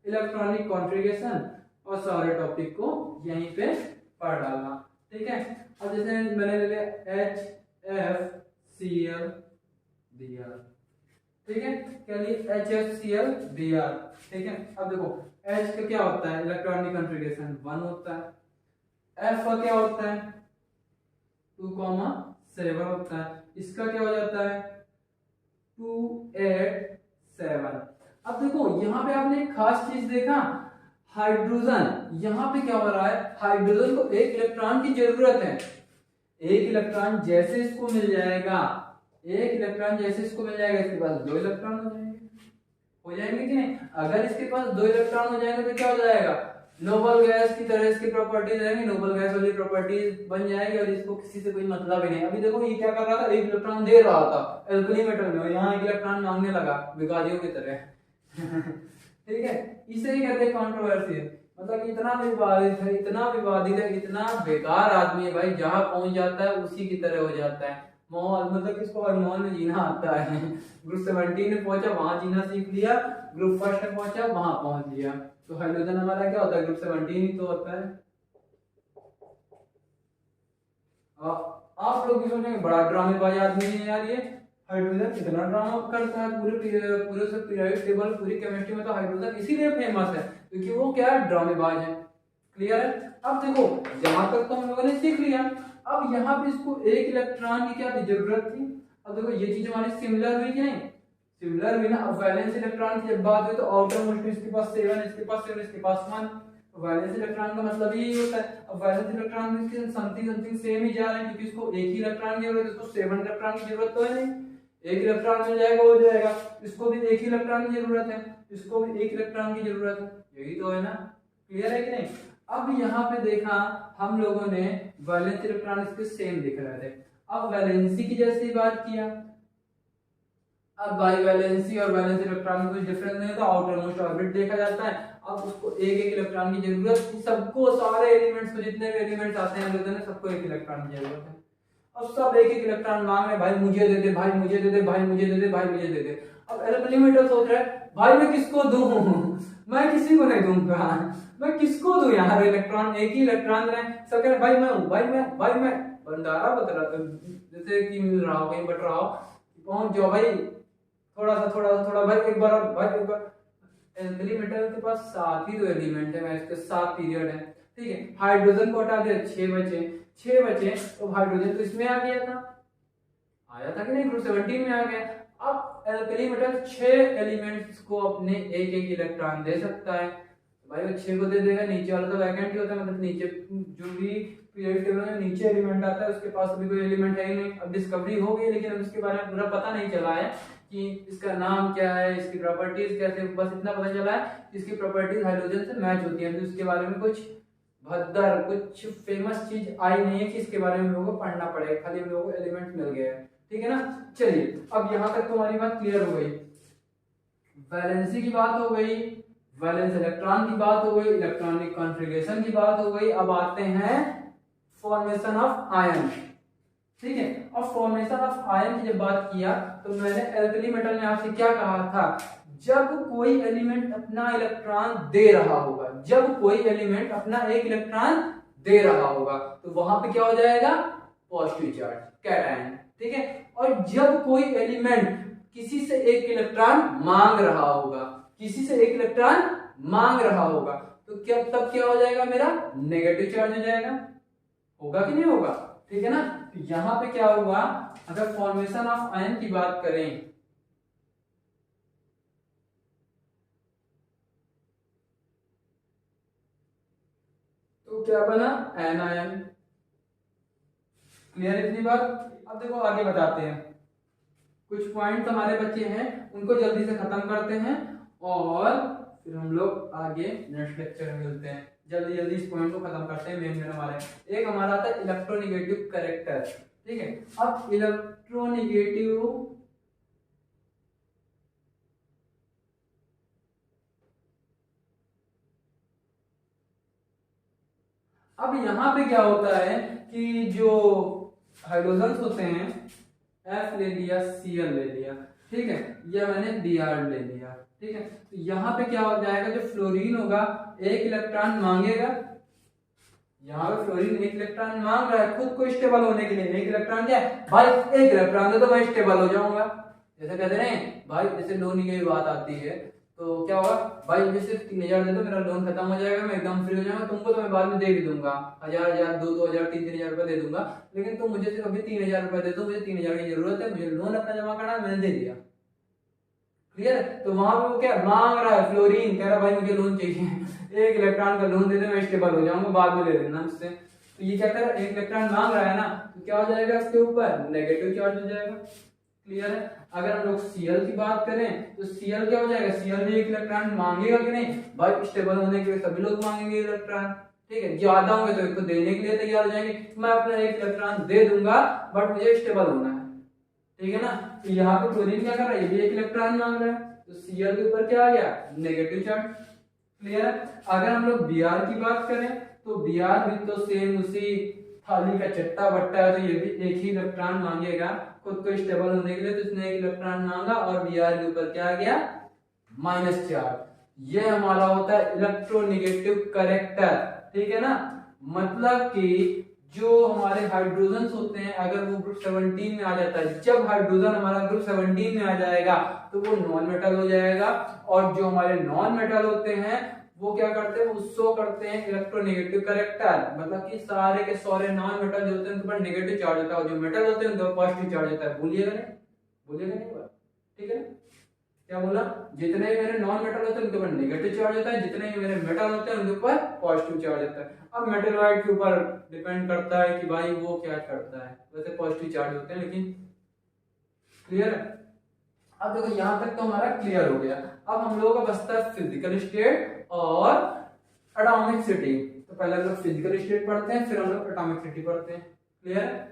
इलेक्ट्रॉनिक कॉन्फ़िगरेशन, और सारे टॉपिक को यहीं पे पढ़ डालना, ठीक है। अब जैसे मैंने ले लिया HFCl Br, ठीक है, क्या लिए HFCl Br, ठीक है। अब देखो H का क्या होता है, इलेक्ट्रॉनिक कॉन्फ़िगरेशन 1 होता है, F का क्या होता है 2,7 होता है। इसका क्या हो जाता है 2, 8, 7। अब देखो यहाँ पे आपने एक खास चीज देखा, हाइड्रोजन, यहाँ पे क्या हो रहा है, हाइड्रोजन को एक इलेक्ट्रॉन की जरूरत है। एक इलेक्ट्रॉन जैसे इसको मिल जाएगा, एक इलेक्ट्रॉन जैसे इसको मिल जाएगा, इसके पास 2 इलेक्ट्रॉन हो जाएंगे कि नहीं। अगर इसके पास 2 इलेक्ट्रॉन हो जाएंगे तो क्या हो जाएगा, नोबल गैस की तरह इसकी प्रॉपर्टीज रहेंगी, नोबल गैस वाली प्रॉपर्टीज बन जाएगी और इसको किसी से कोई मतलब ही नहीं। अभी देखो ये क्या कर रहा था, एक इलेक्ट्रॉन दे रहा था एल्कली मेटल में और यहाँ एक इलेक्ट्रॉन मांगने लगा भिखारियों की तरह ठीक है, इसे ही कहते हैं कंट्रोवर्सी। मतलब इतना विवादित है, इतना विवादित है, इतना बेकार आदमी है भाई, जहां पहुंच जाता है उसी की तरह हो जाता है। माहौल मतलब किसको हर माहौल में जीना आता है ग्रुप 17 में पहुंचा वहां जीना सीख लिया, ग्रुप फर्स्ट में पहुंचा वहां पहुंच लिया। तो हाइड्रोजन हमारा क्या होता है, ग्रुप 17 ही तो होता है। आप लोग भी सोचेंगे बड़ा ड्रामेबाज आदमी है यार ये, हाइड्रोजन कितना ड्रामा करता है, पूरे से पीरियोडिक टेबल पूरी केमिस्ट्री में तो हाइड्रोजन इसीलिए फेमस है क्योंकि वो क्या है, ड्रामेबाज है। क्लियर है। अब देखो यहाँ तक तो हम लोगों ने सीख लिया, अब यहाँ पे इसको एक इलेक्ट्रॉन की क्या थी, जरूरत थी। अब देखो ये चीज हमारी सिमिलर हुई कि नहीं, सिमिलर हुई ना। अब वैलेंस इलेक्ट्रॉन की जब बात हुई तो आउटर मोस्ट इसके पास 7, इसके पास 7, इसके पास 1। तो वैलेंस इलेक्ट्रॉन का मतलब ही होता है। अब वैलेंस इलेक्ट्रॉन में इसके समथिंग सेम ही जा रहे हैं क्योंकि इसको एक ही इलेक्ट्रॉन की जरूरत है, इसको 7 इलेक्ट्रॉन की जरूरत तो है नहीं, एक इलेक्ट्रॉन मिल जाएगा हो जाएगा। इसको भी एक ही इलेक्ट्रॉन की जरूरत है, इसको भी एक इलेक्ट्रॉन की जरूरत है, यही तो है ना। क्लियर है कि नहीं। अब यहाँ पे देखा हम लोगों ने वैलेंस इलेक्ट्रॉन इसके सेम दिख रहे थे। अब वैलेंसी की जैसी बात किया, अब बाई वैलेंसी और वैलेंस इलेक्ट्रॉन में कुछ डिफरेंस नहीं होता, आउटर मोस्ट ऑर्बिट देखा जाता है। अब उसको एक एक इलेक्ट्रॉन की जरूरत, सबको सारे एलिमेंट्स को जितने भी एलिमेंट्स आते हैं सबको एक इलेक्ट्रॉन की जरूरत है। अब सब एक एक इलेक्ट्रॉन मांग रहे, भाई मुझे दे दे, भाई मुझे दे दे, भाई मुझे दे दे, भाई मुझे दे दे। अब एलिमेंट सोच रहा है भाई मैं किसको दूं मैं किसी को नहीं दूंगा, मैं किसको दूं यार, इलेक्ट्रॉन एक ही इलेक्ट्रॉन रहे, सब कह रहे भाई मैं हूं, भाई मैं भंडारा बता रहा था, जैसे कि मिल रहा हो कहीं बट रहा हो, पहुंच जाओ भाई, थोड़ा भाई एक बार एलिमेंट के पास 7 ही तो एलिमेंट है, मैं इसके 7 पीरियड है, ठीक है। हाइड्रोजन को हटा दे, 6 बचे तो हाइड्रोजन तो इसमें आ गया था, आया था कि नहीं, ग्रुप 17 में आ गया। अब एल्कली मेटल 6 एलिमेंट्स को अपने एक एक इलेक्ट्रॉन दे सकता है, भाई वो 6 को दे देगा, नीचे वाला तो वैकेंट ही होता है, मतलब नीचे जो भी पीरियोडिक टेबल में नीचे एलिमेंट आता है उसके पास अभी कोई एलिमेंट है ही नहीं। अब डिस्कवरी हो गई लेकिन अब इसके बारे में पूरा पता नहीं चला है कि इसका नाम क्या है, इसकी प्रॉपर्टीज कैसे, बस इतना पता चला है इसकी प्रॉपर्टीज हाइड्रोजन से मैच होती है, तो इसके बारे में कुछ भद्दर कुछ फेमस चीज आई नहीं है कि इसके बारे में हम लोगों को पढ़ना पड़ेगा, खाली हम लोगों को एलिमेंट मिल गया है, ठीक है ना। चलिए अब यहाँ तक तुम्हारी बात क्लियर हो गई, वैलेंसी की बात हो गई, वैलेंस इलेक्ट्रॉन की बात हो गई, इलेक्ट्रॉनिक कॉन्फ़िगरेशन की बात हो गई। अब आते हैं फॉर्मेशन ऑफ आयन, ठीक है। अब फॉर्मेशन ऑफ आयन की जब बात किया तो मैंने एल्कली मेटल में आपसे क्या कहा था, जब कोई एलिमेंट अपना इलेक्ट्रॉन दे रहा होगा, जब कोई एलिमेंट अपना एक इलेक्ट्रॉन दे रहा होगा तो वहां पे क्या हो जाएगा, पॉजिटिव चार्ज, कैटायन, ठीक है। और जब कोई एलिमेंट किसी से एक इलेक्ट्रॉन मांग रहा होगा, किसी से एक इलेक्ट्रॉन मांग रहा होगा तो क्या, तब क्या हो जाएगा, मेरा नेगेटिव चार्ज हो जाएगा, होगा कि नहीं होगा, ठीक है ना। तो यहां पे क्या हुआ, अगर फॉर्मेशन ऑफ आयन की बात करें तो क्या बना, एनायन। क्लियर इतनी बात। अब देखो आगे बताते हैं, कुछ पॉइंट हमारे बच्चे हैं उनको जल्दी से खत्म करते हैं और फिर हम लोग आगे नेक्स्ट लेक्चर में मिलते हैं। जल्दी जल्दी इस पॉइंट को खत्म करते हैं। मेन हमारे एक हमारा आता है इलेक्ट्रोनेगेटिव कैरेक्टर, ठीक है। अब इलेक्ट्रोनेगेटिव अब यहाँ पे क्या होता है कि जो हाइड्रोजन होते हैं, F ले लिया, Cl ले लिया, ठीक है, या मैंने Br ले लिया, ठीक है। तो यहाँ पे क्या हो जाएगा, जो फ्लोरीन होगा एक इलेक्ट्रॉन मांगेगा, यहाँ पे फ्लोरीन एक इलेक्ट्रॉन मांग रहा है खुद को स्टेबल होने के लिए, एक इलेक्ट्रॉन क्या है भाई, एक इलेक्ट्रॉन दे तो मैं स्टेबल हो जाऊंगा, जैसे कहते हैं भाई, जैसे लोनी की बात आती है तो क्या होगा भाई, मुझे सिर्फ 3,000 दे दो, मेरा लोन खत्म हो जाएगा, मैं एकदम फ्री हो जाऊंगा। तुमको तो मैं बाद में दे भी दूंगा, 1,000 2,000 3,000 रुपए दे दूंगा, लेकिन तुम मुझे सिर्फ अभी 3,000 रुपए दे दो, मुझे 3,000 की जरूरत है, मुझे लोन अपना जमा करना है, मैंने दे दिया। क्लियर है? तो वहां पे वो क्या मांग रहा है, फ्लोरीन कह रहा है भाई मुझे लोन चाहिए 1 इलेक्ट्रॉन का लोन दे दे, मैं स्टेबल हो जाऊंगा, बाद में ले लेना मुझसे। तो ये क्या कर रहा है, 1 इलेक्ट्रॉन मांग रहा है ना, तो क्या हो जाएगा इसके ऊपर, नेगेटिव चार्ज हो जाएगा। क्लियर है? अगर हम लोग Cl की बात करें तो Cl क्या हो जाएगा, Cl भी 1 इलेक्ट्रॉन मांगेगा कि नहीं भाई, स्टेबल होने के लिए सभी लोग मांगेंगे इलेक्ट्रॉन। ठीक है, ज्यादा होंगे तो इसको देने के लिए तैयार हो जाएंगे, मैं अपना 1 इलेक्ट्रॉन दे दूंगा बट मुझे स्टेबल होना है। ठीक है ना? तो यहाँ पे क्लोरीन क्या कर रहा है, ये भी 1 इलेक्ट्रॉन मांग रहा है, तो Cl के ऊपर क्या आ गया, नेगेटिव चार्ज। क्लियर है? अगर हम लोग Br की बात करें तो Br भी तो सेम उसी थाली का चट्टा बट्टा है, तो ये भी 1 ही इलेक्ट्रॉन मांगेगा खुद को स्टेबल होने के लिए, तो इसने 1 इलेक्ट्रॉन मांगा और Br के ऊपर क्या आ गया, माइनस चार्ज। ये हमारा होता है इलेक्ट्रोनेगेटिव कैरेक्टर। ठीक है ना? मतलब कि जो हमारे हाइड्रोजन होते हैं अगर वो ग्रुप 17 में आ जाता है, जब हाइड्रोजन हमारा ग्रुप 17 में आ जाएगा तो वो नॉन मेटल हो जाएगा, और जो हमारे नॉन मेटल होते हैं वो क्या करते हैं, वो शो करते हैं इलेक्ट्रोनेगेटिव कैरेक्टर। मतलब कि सारे के सारे नॉन मेटल जो होते हैं उनके ऊपर नेगेटिव चार्ज होता है, और जो मेटल होते हैं उनके ऊपर पॉजिटिव चार्ज होता है। भूलिएगा नहीं, भूलिएगा नहीं बात। ठीक है? क्या बोला, जितने भी मेरे नॉन मेटल होते हैं उनके ऊपर नेगेटिव चार्ज होता है, जितने भी मेरे मेटल होते हैं उनके ऊपर पॉजिटिव चार्ज होता है। अब मेटलॉइड के ऊपर डिपेंड करता है कि भाई वो क्या करता है, वैसे पॉजिटिव चार्ज होते हैं लेकिन। क्लियर है? अब देखो यहां तक तो हमारा क्लियर हो गया। अब हम लोगों का बचता है फिजिकल स्टेट और एटॉमिक सिटी। तो पहले हम लोग फिजिकल स्टेट पढ़ते हैं, फिर हम लोग एटॉमिक सिटी पढ़ते हैं। क्लियर है?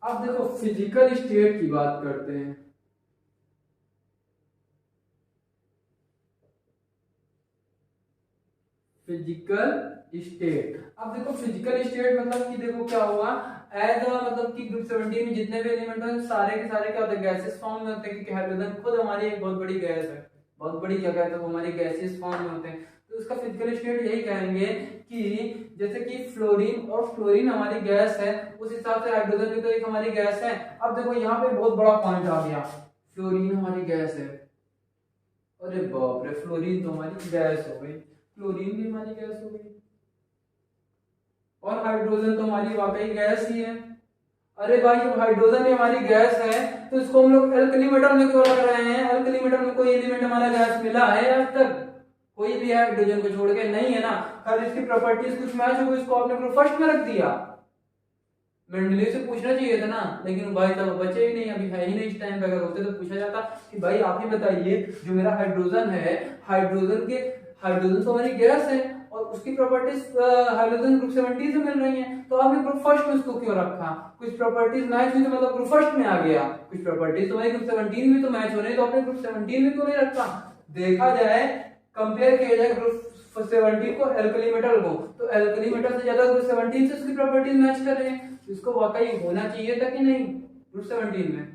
अब देखो फिजिकल स्टेट की बात करते हैं। फिजिकल स्टेट, अब देखो फिजिकल स्टेट मतलब कि देखो क्या हुआ, एज मतलब कि ग्रुप 17 में जितने भी एलिमेंट हैं सारे के सारे क्या होते हैं, गैसेस फॉर्म में होते हैं, क्योंकि हाइड्रोजन खुद हमारी एक बहुत बड़ी गैस है, बहुत बड़ी जगह है, तो वो हमारी गैसेस फॉर्म में होते हैं। तो उसका फिजिकल स्टेट यही कहेंगे कि जैसे कि फ्लोरीन, और फ्लोरीन हमारी गैस है, उस हिसाब से हाइड्रोजन भी तो एक हमारी गैस है। अब देखो यहाँ पे बहुत बड़ा पॉइंट आ गया, फ्लोरीन हमारी गैस है, अरे बाप रे, फ्लोरीन तो हमारी गैस हो गई, क्लोरीन भी हमारी गैस हो गई, और हाइड्रोजन तो हमारी वाकई गैस ही है। अरे भाई जब हाइड्रोजन भी हमारी गैस है तो इसको हम लोग एल्कली मेटल में क्यों रख रहे हैं, एल्कली मेटल में कोई एलिमेंट हमारा गैस मिला है आज तक, कोई भी है हाइड्रोजन को छोड़ के, नहीं है ना। अगर इसकी प्रॉपर्टीज कुछ मैच हो, इसको आपने ग्रुप फर्स्ट में रख दिया, मेंडलीव से पूछना चाहिए था ना, लेकिन भाई तब बचे ही नहीं, अभी है ही नहीं इस टाइम पे। अगर होते तो पूछा जाता कि भाई आप ही बताइए, जो मेरा हाइड्रोजन है, हाइड्रोजन तो हमारी गैस है और उसकी प्रॉपर्टीज हाइड्रोजन ग्रुप 17 से मिल रही हैं, तो आपने ग्रुप फर्स्ट में उसको क्यों रखा। कुछ प्रॉपर्टीज मैच हुई तो मतलब ग्रुप फर्स्ट में आ गया, कुछ प्रॉपर्टीज तो ग्रुप 17 में तो मैच हो रही, तो आपने ग्रुप 17 में क्यों नहीं रखा। देखा जाए, कंपेयर किया जाए ग्रुप 17 को एल्कली मेटल को, तो एल्कली मेटल से ज्यादा ग्रुप 17 से उसकी प्रॉपर्टीज मैच कर रहे हैं, इसको वाकई होना चाहिए था कि नहीं, ग्रुप 17 में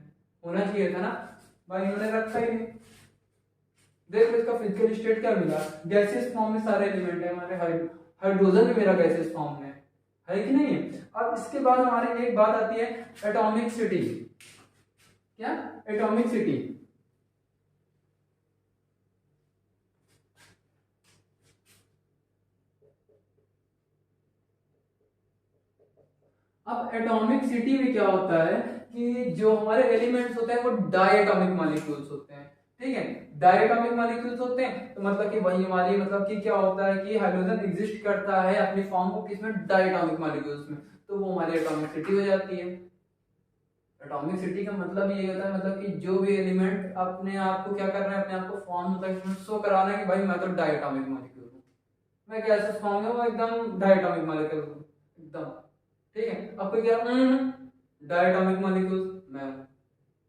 होना चाहिए था ना भाई, इन्होंने रखा ही नहीं। देखो इसका फिजिकल स्टेट क्या मिला, गैसियस फॉर्म में सारे एलिमेंट है हमारे, हाइड्रोजन भी मेरा गैसियस फॉर्म में है कि नहीं। अब इसके बाद हमारे एक बात आती है एटॉमिक सिटी। क्या एटॉमिक सिटी, अब एटॉमिक सिटी में क्या होता है कि जो हमारे एलिमेंट्स होते हैं वो डायटोमिक मॉलिक्यूल्स होते हैं। ठीक है, डायटोमिक मॉलिक्यूल्स होते हैं, तो मतलब कि वही हमारी मतलब कि क्या होता है कि हाइड्रोजन एग्जिस्ट करता है अपनी फॉर्म को किसमें, डायटोमिक मॉलिक्यूल्स में, तो वो हमारी एटॉमिक सिटी हो जाती है। एटॉमिक सिटी का मतलब ये होता है मतलब कि जो भी एलिमेंट अपने आप को क्या कर रहा है, अपने आप को फॉर्म मतलब शो कराना है कि भाई मैं तो डायटोमिक मॉलिक्यूल हूँ, मैं कैसे फॉर्म है वो एकदम डायटोमिक मॉलिक्यूल हूँ एकदम। ठीक है, अब कोई क्या डायटोमिक मॉलिक्यूल, मैं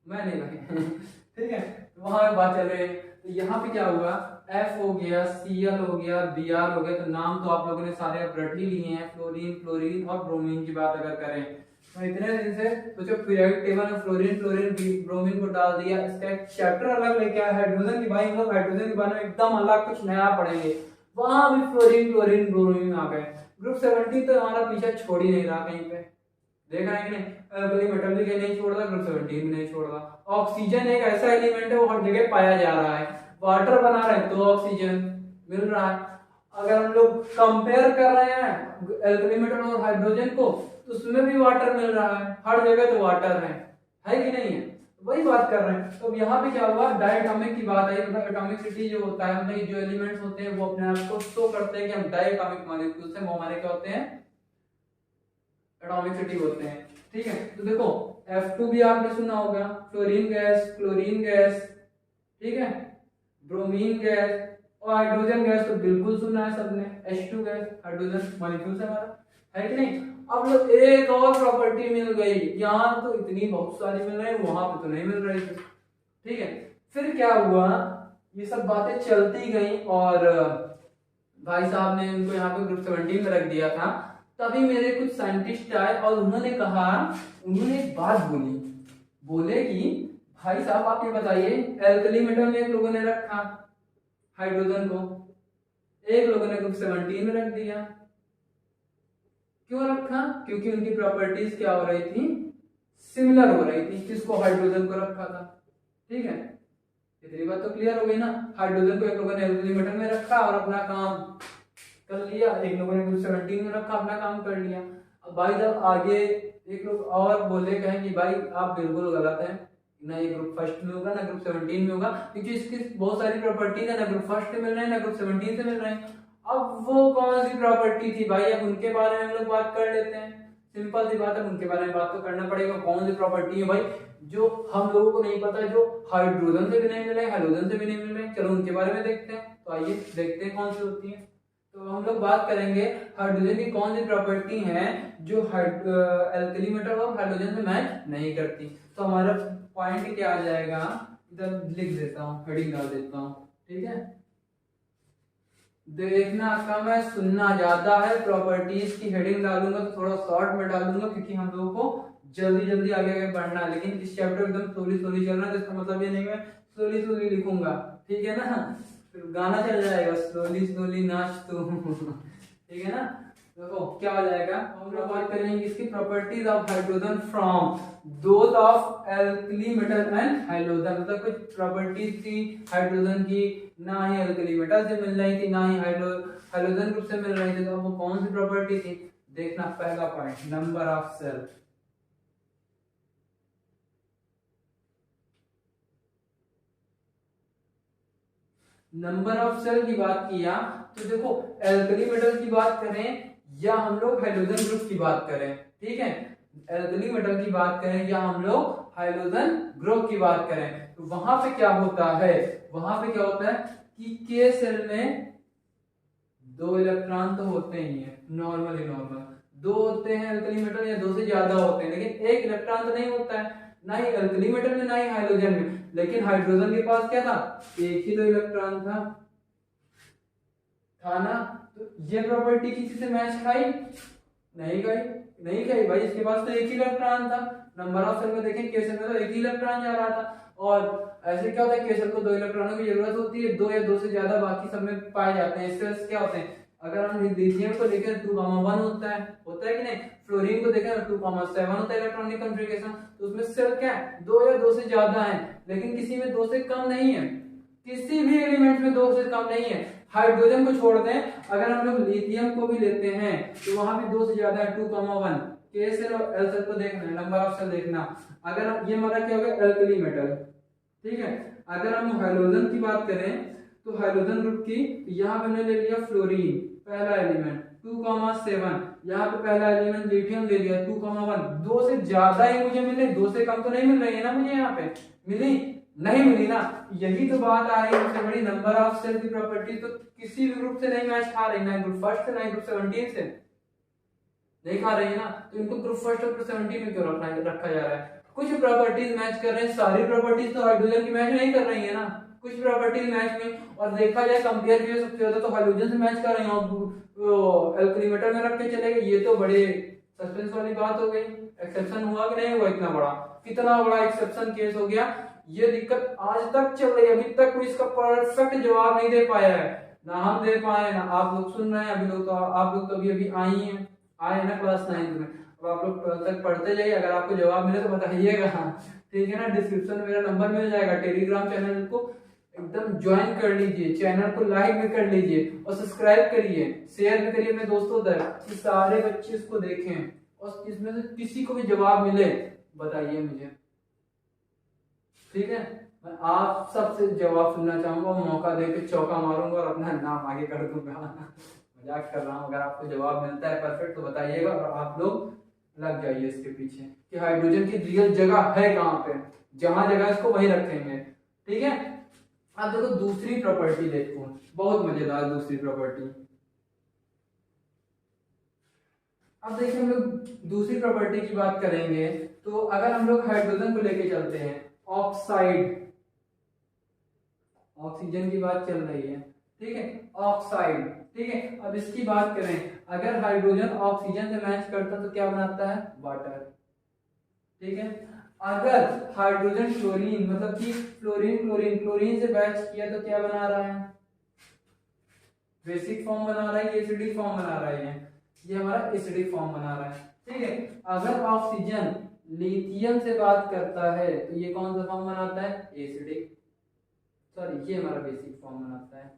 नहीं भाई ठीक है, वहां बात चल रही है। तो यहाँ पे क्या हुआ, F हो गया, Cl हो गया, Br हो गया, तो नाम तो आप लोगों ने सारे अब रट ही लिए हैं, फ्लोरीन, क्लोरीन और ब्रोमीन की बात अगर करें तो इतने दिन से तो जो पीरियोडिक टेबल में फ्लोरीन, क्लोरीन, ब्रोमीन को डाल दिया, इसका एक चैप्टर अलग लेके आया हाइड्रोजन की, भाई हम लोग हाइड्रोजन के बारे में एकदम अलग कुछ नया पढ़ेंगे, वहां भी फ्लोरीन, क्लोरीन, ब्रोमीन आ गए। ग्रुप 17 तो हमारा पीछा छोड़ ही नहीं रहा कहीं पे, देखा है कि नहीं, अल्कली मेटल भी कहीं नहीं छोड़ रहा, ग्रुप 17 भी नहीं छोड़ रहा। ऑक्सीजन एक ऐसा एलिमेंट है वो हर जगह पाया जा रहा है, वाटर बना रहे हैं तो ऑक्सीजन मिल रहा है। अगर हम लोग कंपेयर कर रहे हैं अल्कली मेटल और हाइड्रोजन को तो उसमें भी वाटर मिल रहा है, हर जगह तो वाटर है कि नहीं है, वही बात कर रहे हैं। तो यहाँ पे क्या हुआ, डायटोमिक की बात आई, मतलब एटॉमिसिटी जो होता है, मतलब जो एलिमेंट्स होते हैं वो अपने आप को शो करते हैं कि हम डायटोमिक मॉलिक्यूल्स हैं, वो हमारे क्या होते हैं, एटॉमिसिटी होते हैं। ठीक है, तो देखो F2 भी आपने सुना होगा, फ्लोरीन गैस, क्लोरीन गैस, ठीक है, ब्रोमीन गैस, और हाइड्रोजन गैस तो बिल्कुल सुना है सबने, H2 गैस, हाइड्रोजन मॉलिक्यूल है हमारा, है कि नहीं। अब लोग एक और प्रॉपर्टी मिल गई, यहाँ तो इतनी बहुत सारी मिल रही, वहां पे तो नहीं मिल रही थी। ठीक है, फिर क्या हुआ, ये सब बातें चलती गई और भाई साहब ने इनको यहाँ पे ग्रुप 17 में रख दिया था। तभी मेरे कुछ साइंटिस्ट आए और उन्होंने कहा, उन्होंने एक बात बोले कि भाई साहब आप ये बताइए, एल्कली मेटल में एक लोगों ने रखा हाइड्रोजन को, एक लोगों ने ग्रुप 17 में रख दिया, क्यों रखा, क्योंकि उनकी प्रॉपर्टीज क्या हो रही थी, सिमिलर हो रही थी, किसको, हाइड्रोजन को रखा था। ठीक है, इतनी बात तो क्लियर हो गई ना, हाइड्रोजन को एक लोगों ने एल्कली मेटल में रखा और अपना काम कर लिया, एक लोगों ने ग्रुप 17 में रखा, अपना काम कर लिया। अब भाई जब आगे एक लोग और बोले कहें कि भाई आप बिल्कुल गलत हैं, ना ये ग्रुप फर्स्ट में होगा ना ग्रुप 17 में होगा, क्योंकि इसकी बहुत सारी प्रॉपर्टीज है, ना ग्रुप फर्स्ट से मिल रहे हैं ना ग्रुप 17 से मिल रहे हैं। अब वो कौन सी प्रॉपर्टी थी भाई, अब उनके बारे में हम लोग बात कर लेते हैं, सिंपल सी बात है, उनके बारे में बात तो करना पड़ेगा। कौन सी प्रॉपर्टी है भाई जो हम लोगों को नहीं पता, जो हाइड्रोजन से भी नहीं मिल रहे, हाइड्रोजन से भी नहीं मिल रहे, चलो उनके बारे में देखते हैं। तो आइए देखते हैं कौन सी होती है। तो हम लोग बात करेंगे हाइड्रोजन की कौन सी प्रॉपर्टी है जो एल्कली मेटल और हाइड्रोजन से मैच नहीं करती। तो हमारा पॉइंट क्या आ जाएगा, इधर लिख देता हूँ, हेडिंग डाल देता हूँ, ठीक है। देखना कम है, सुनना ज्यादा है, प्रॉपर्टीज की हेडिंग डालूंगा तो थोड़ा शॉर्ट में डालूंगा क्योंकि हम लोगों को जल्दी जल्दी आगे आगे बढ़ना है, लेकिन इस चैप्टर एकदम स्लोली स्लोली चल रहा है, इसका मतलब ये नहीं है स्लोली स्लोली लिखूंगा, ठीक है ना, फिर गाना चल जाएगा स्लोली स्लोली नाच तू ठीक है ना। देखो क्या हो जाएगा, हम लोग बात करेंगे इसकी properties of hydrogen from those of alkali metal and hydrogen, मतलब कुछ प्रॉपर्टीज थी हाइड्रोजन की, ना ही एल्कली मेटल से मिल रही थी, ना ही हाइड्रोजन ग्रुप से मिल रही थी। तो वो कौन सी प्रॉपर्टी थी, देखना पहला point, number of cell. Number of cell की बात किया तो देखो एल्कली मेटल की बात करें या हम लोग हाइड्रोजन ग्रुप की बात करें, ठीक है, एल्कली मेटल की बात करें या हम लोग हाइड्रोजन ग्रुप की बात करें, तो वहां पे क्या होता है, वहां पे क्या होता है कि के सेल में 2 इलेक्ट्रॉन तो होते ही हैं, नॉर्मली नॉर्मल 2 होते हैं एल्कली मेटल, या 2 से ज्यादा होते हैं, लेकिन एक इलेक्ट्रॉन तो नहीं होता है, ना ही एल्कली मेटल में ना ही हाइड्रोजन में। लेकिन हाइड्रोजन के पास क्या था, एक ही तो इलेक्ट्रॉन था ना। तो ये प्रॉपर्टी किसी से मैच खाई, नहीं खाई भाई, इसके पास तो एक ही इलेक्ट्रॉन था। नंबर ऑफ सेल में देखें के सेल में तो एक ही इलेक्ट्रॉन जा रहा था, और ऐसे क्या होता है के सेल को 2 इलेक्ट्रॉनों की जरूरत होती है, 2 या 2 से ज्यादा बाकी सब में पाए जाते हैं। इससे क्या होते हैं, अगर हम लिथियम को देखें 2,1 होता है कि नहीं, फ्लोरीन को देखें 2,7 होता है इलेक्ट्रॉनिक कॉन्फ़िगरेशन। तो उसमें सेल क्या है, 2 या 2 से ज्यादा है, लेकिन किसी में 2 से कम नहीं है, किसी भी एलिमेंट में 2 से कम नहीं है। हाइड्रोजन को छोड़ दें, अगर हम लोग लिथियम को भी लेते हैं तो वहां भी 2 से ज्यादा है, 2,1। के सेल और एल सेल को देखना है, नंबर ऑफ सेल देखना। अगर ये हमारा क्या होगा, एल्कली मेटल, ठीक है। अगर हम हाइड्रोजन की बात करें तो हाइड्रोजन ग्रुप की, यहाँ पे हमने ले लिया फ्लोरीन पहला एलिमेंट 2,7, यहाँ पे पहला एलिमेंट लिथियम ले लिया 2,1। 2 से ज्यादा ही मुझे मिले, 2 से कम तो नहीं मिल रही है ना मुझे, यहाँ पे मिली नहीं मिली ना, यही तो बात आ रही है सबसे बड़ी। नंबर ऑफ सेल की प्रॉपर्टी तो किसी भी ग्रुप से नहीं मैच खा रही, ना ग्रुप फर्स्ट से ना ग्रुप 17 से नहीं खा रही है ना, तो इनको ग्रुप फर्स्ट और ग्रुप 17 में क्यों रखा जा रहा है। कुछ प्रॉपर्टीज मैच कर रहे हैं, सारी प्रॉपर्टीज तो हाइड्रोजन की मैच नहीं कर रही है ना, कुछ प्रॉपर्टीज मैच में, और देखा जाए कंपेयर किया सबसे ज्यादा तो हाइड्रोजन से मैच कर रहे हैं, एल्कली मेटल में रख के चले गए। ये तो बड़े सस्पेंस वाली बात हो गई, एक्सेप्शन हुआ कि नहीं हुआ, इतना बड़ा, कितना बड़ा एक्सेप्शन केस हो गया। ये दिक्कत आज तक चल रही है, अभी तक कोई इसका परफेक्ट जवाब नहीं दे पाया है। ना हम दे पाए ना आप लोग सुन रहे हैं अभी लोग, तो आप लोग तो अभी अभी आए हैं ना क्लास 9 में। अब आप लोग 12 तक पढ़ते जाइए, अगर आपको जवाब मिले तो बताइएगा, ठीक है ना। डिस्क्रिप्शन में मेरा नंबर मिल जाएगा, टेलीग्राम चैनल को एकदम ज्वाइन कर लीजिए, चैनल को लाइक भी कर लीजिए और सब्सक्राइब करिए, शेयर भी करिए अपने दोस्तों तक कि सारे बच्चे इसको देखें, और इसमें से किसी को भी जवाब मिले बताइए मुझे, ठीक है। मैं आप सबसे जवाब सुनना चाहूंगा, मौका देकर चौका मारूंगा और अपना नाम आगे कर दूंगा। मजाक कर रहा हूँ, अगर आपको जवाब मिलता है परफेक्ट तो बताइएगा, और आप लोग लग जाइए इसके पीछे कि हाइड्रोजन की रियल जगह है कहाँ पे, जहां जगह इसको वही रखेंगे, ठीक है। अब देखो दूसरी प्रॉपर्टी देखो, बहुत मजेदार दूसरी प्रॉपर्टी। अब देखिए हम लोग दूसरी प्रॉपर्टी की बात करेंगे, तो अगर हम लोग हाइड्रोजन को लेके चलते हैं, ऑक्साइड, ऑक्सीजन की बात चल रही है, ठीक है, ऑक्साइड, ठीक है। अब इसकी बात करें, अगर हाइड्रोजन ऑक्सीजन से मैच करता तो क्या बनाता है, वाटर, ठीक है। अगर हाइड्रोजन क्लोरीन, मतलब कि फ्लोरीन क्लोरीन, क्लोरीन से मैच किया तो क्या बना रहा है, बेसिक फॉर्म बना रहा है, एसिडिक फॉर्म बना रहा है, ये हमारा एसिडिक फॉर्म बना रहा है, ठीक है। अगर ऑक्सीजन लिथियम से बात करता है तो ये कौन सा फॉर्म बनाता है, एसिडिक, सॉरी ये हमारा बेसिक फॉर्म बनाता है।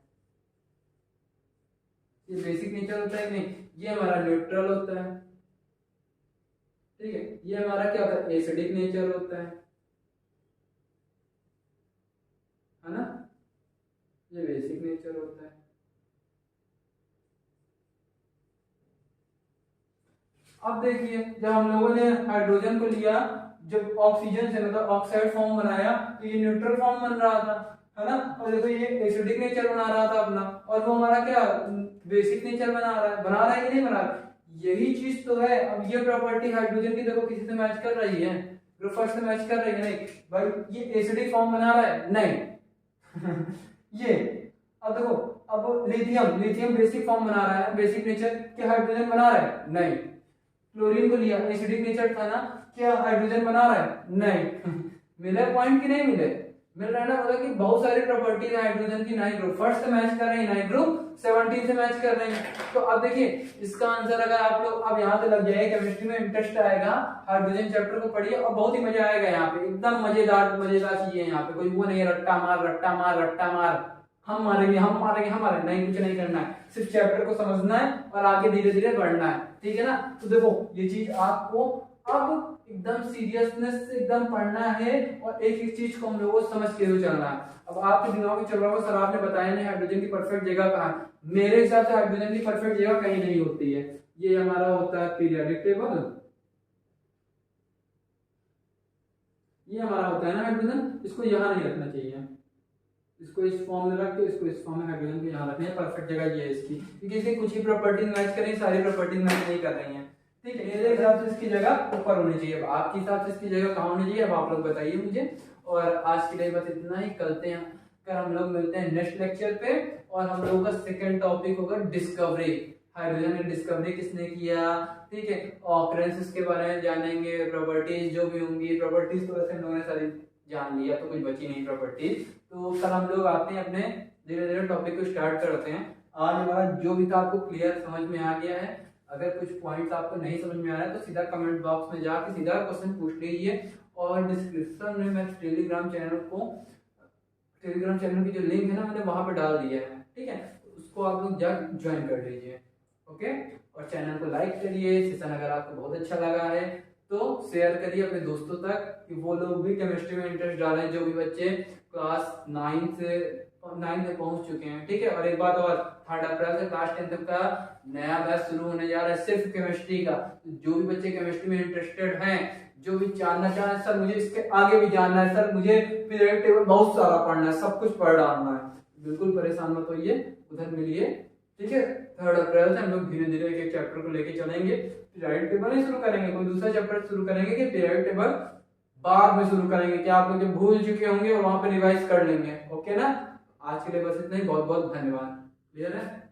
ये बेसिक नेचर होता है कि नहीं, ये हमारा न्यूट्रल होता है, ठीक है। ये हमारा क्या होता है, एसिडिक नेचर होता है ना, ये बेसिक नेचर होता है। अब देखिए जब हम लोगों ने हाइड्रोजन को लिया, जब ऑक्सीजन से मतलब ऑक्साइड फॉर्म बनाया तो ये न्यूट्रल फॉर्म बन रहा था, है ना। और देखो ये एसिडिक नेचर बना रहा था अपना, और वो हमारा क्या बेसिक नेचर बना रहा है कि नहीं बना रहा, यही चीज तो है। अब ये प्रॉपर्टी हाइड्रोजन की देखो किसी से मैच कर रही है, ग्रुप फर्स्ट से मैच कर रही है, नहीं भाई ये एसिडिक फॉर्म बना रहा है, नहीं। ये अब देखो, अब लिथियम बेसिक फॉर्म बना रहा है, बेसिक नेचर, क्या हाइड्रोजन बना रहा है, नहीं। क्लोरीन को लिया, एसिडिक नेचर था ना, क्या हाइड्रोजन बना रहा है, नहीं। मिले पॉइंट की नहीं मिले, मिल रहा है ना। मतलब कि बहुत सारी प्रॉपर्टी है हाइड्रोजन की, ना ही ग्रुप फर्स्ट से मैच कर रही है, ना ही ग्रुप 17 से मैच कर रहे हैं। तो अब देखिए इसका आंसर, अगर आप लोग अब यहाँ से लग जाए, केमिस्ट्री में इंटरेस्ट आएगा, हाइड्रोजन चैप्टर को पढ़िए और बहुत ही मजा आएगा। यहाँ पे एकदम मजेदार मजेदार चीजें, यहाँ पे कोई वो नहीं है रट्टा मार रट्टा मार रट्टा मार, हम मारेंगे हम मारेंगे हम मारेंगे, नहीं, कुछ नहीं करना है, सिर्फ चैप्टर को समझना है और आगे धीरे धीरे बढ़ना है, ठीक है ना। तो देखो ये चीज आपको अब एकदम सीरियसनेस से एकदम पढ़ना है, और एक एक चीज को हम लोगों को समझ के चलना है। अब आपके दिमाग में चल रहा होगा सर आपने बताया नहीं हाइड्रोजन की परफेक्ट जगह कहाँ है, मेरे हिसाब से हाइड्रोजन की परफेक्ट जगह कहीं नहीं होती है। ये हमारा होता है पीरियोडिक टेबल, ये हमारा होता है ना हाइड्रोजन, इसको यहाँ नहीं रखना चाहिए, इसको इस फॉर्म में रख के इसको इस फॉर्म में हाइड्रोजन को यहाँ रखना है, परफेक्ट जगह ये है इसकी, क्योंकि इसकी कुछ ही प्रॉपर्टी मैच कर रही है, सारी प्रॉपर्टी मैच नहीं कर रही है, ठीक है। मेरे हिसाब से इसकी जगह ऊपर होनी चाहिए, अब आपके हिसाब से इसकी जगह कहाँ होनी चाहिए, अब आप लोग बताइए मुझे। और आज के लिए बस इतना ही, करते हैं कर हम लोग मिलते हैं नेक्स्ट लेक्चर पे, और हम लोगों का सेकंड टॉपिक होगा डिस्कवरी, हाइड्रोजन की डिस्कवरी किसने किया, ठीक है। ऑकरेंसेस के बारे में जानेंगे, प्रॉपर्टीज जो भी होंगी, प्रॉपर्टीज तो वैसे हम लोगों ने सारी जान लिया तो कुछ बची नहीं प्रॉपर्टीज, तो कल हम लोग आते हैं अपने धीरे धीरे टॉपिक को स्टार्ट करते हैं। आज हमारा जो भी था आपको क्लियर समझ में आ गया है, अगर कुछ पॉइंट्स आपको नहीं समझ में आ रहा है तो सीधा कमेंट बॉक्स में जाके सीधा क्वेश्चन पूछ लीजिए, और डिस्क्रिप्शन में मैं टेलीग्राम चैनल की जो लिंक है ना मैंने वहां पे डाल दिया है, ठीक है, उसको आप लोग जा ज्वाइन कर लीजिए, ओके। और चैनल को लाइक करिए, सेशन अगर आपको बहुत अच्छा लगा है तो शेयर करिए अपने दोस्तों तक कि वो लोग भी केमिस्ट्री में इंटरेस्ट डालें, जो भी बच्चे क्लास 9 में पहुंच चुके हैं, ठीक है। और एक बात और, 3 अप्रैल से क्लास 10 का नया बैच शुरू होने जा रहा है सिर्फ केमिस्ट्री का। जो भी बच्चे केमिस्ट्री में इंटरेस्टेड हैं, जो भी जानना चाह रहे हैं सर मुझे इसके आगे भी जानना है, सर मुझे पीरियोडिक टेबल बहुत सारा पढ़ना है, सब कुछ पढ़ डालना है, बिल्कुल परेशान मत होइए, उधर मिलिए, ठीक है। 3 अप्रैल से हम लोग धीरे धीरे एक चैप्टर को लेके चलेंगे, पीरियोडिक टेबल नहीं शुरू करेंगे, कोई दूसरा चैप्टर शुरू करेंगे कि पीरियोडिक टेबल बाद में शुरू करेंगे, क्या आप लोग जब भूल चुके होंगे और वहां पे रिवाइज कर लेंगे, ओके ना। आज के लिए बस इतना ही, बहुत बहुत धन्यवाद, क्लियर है।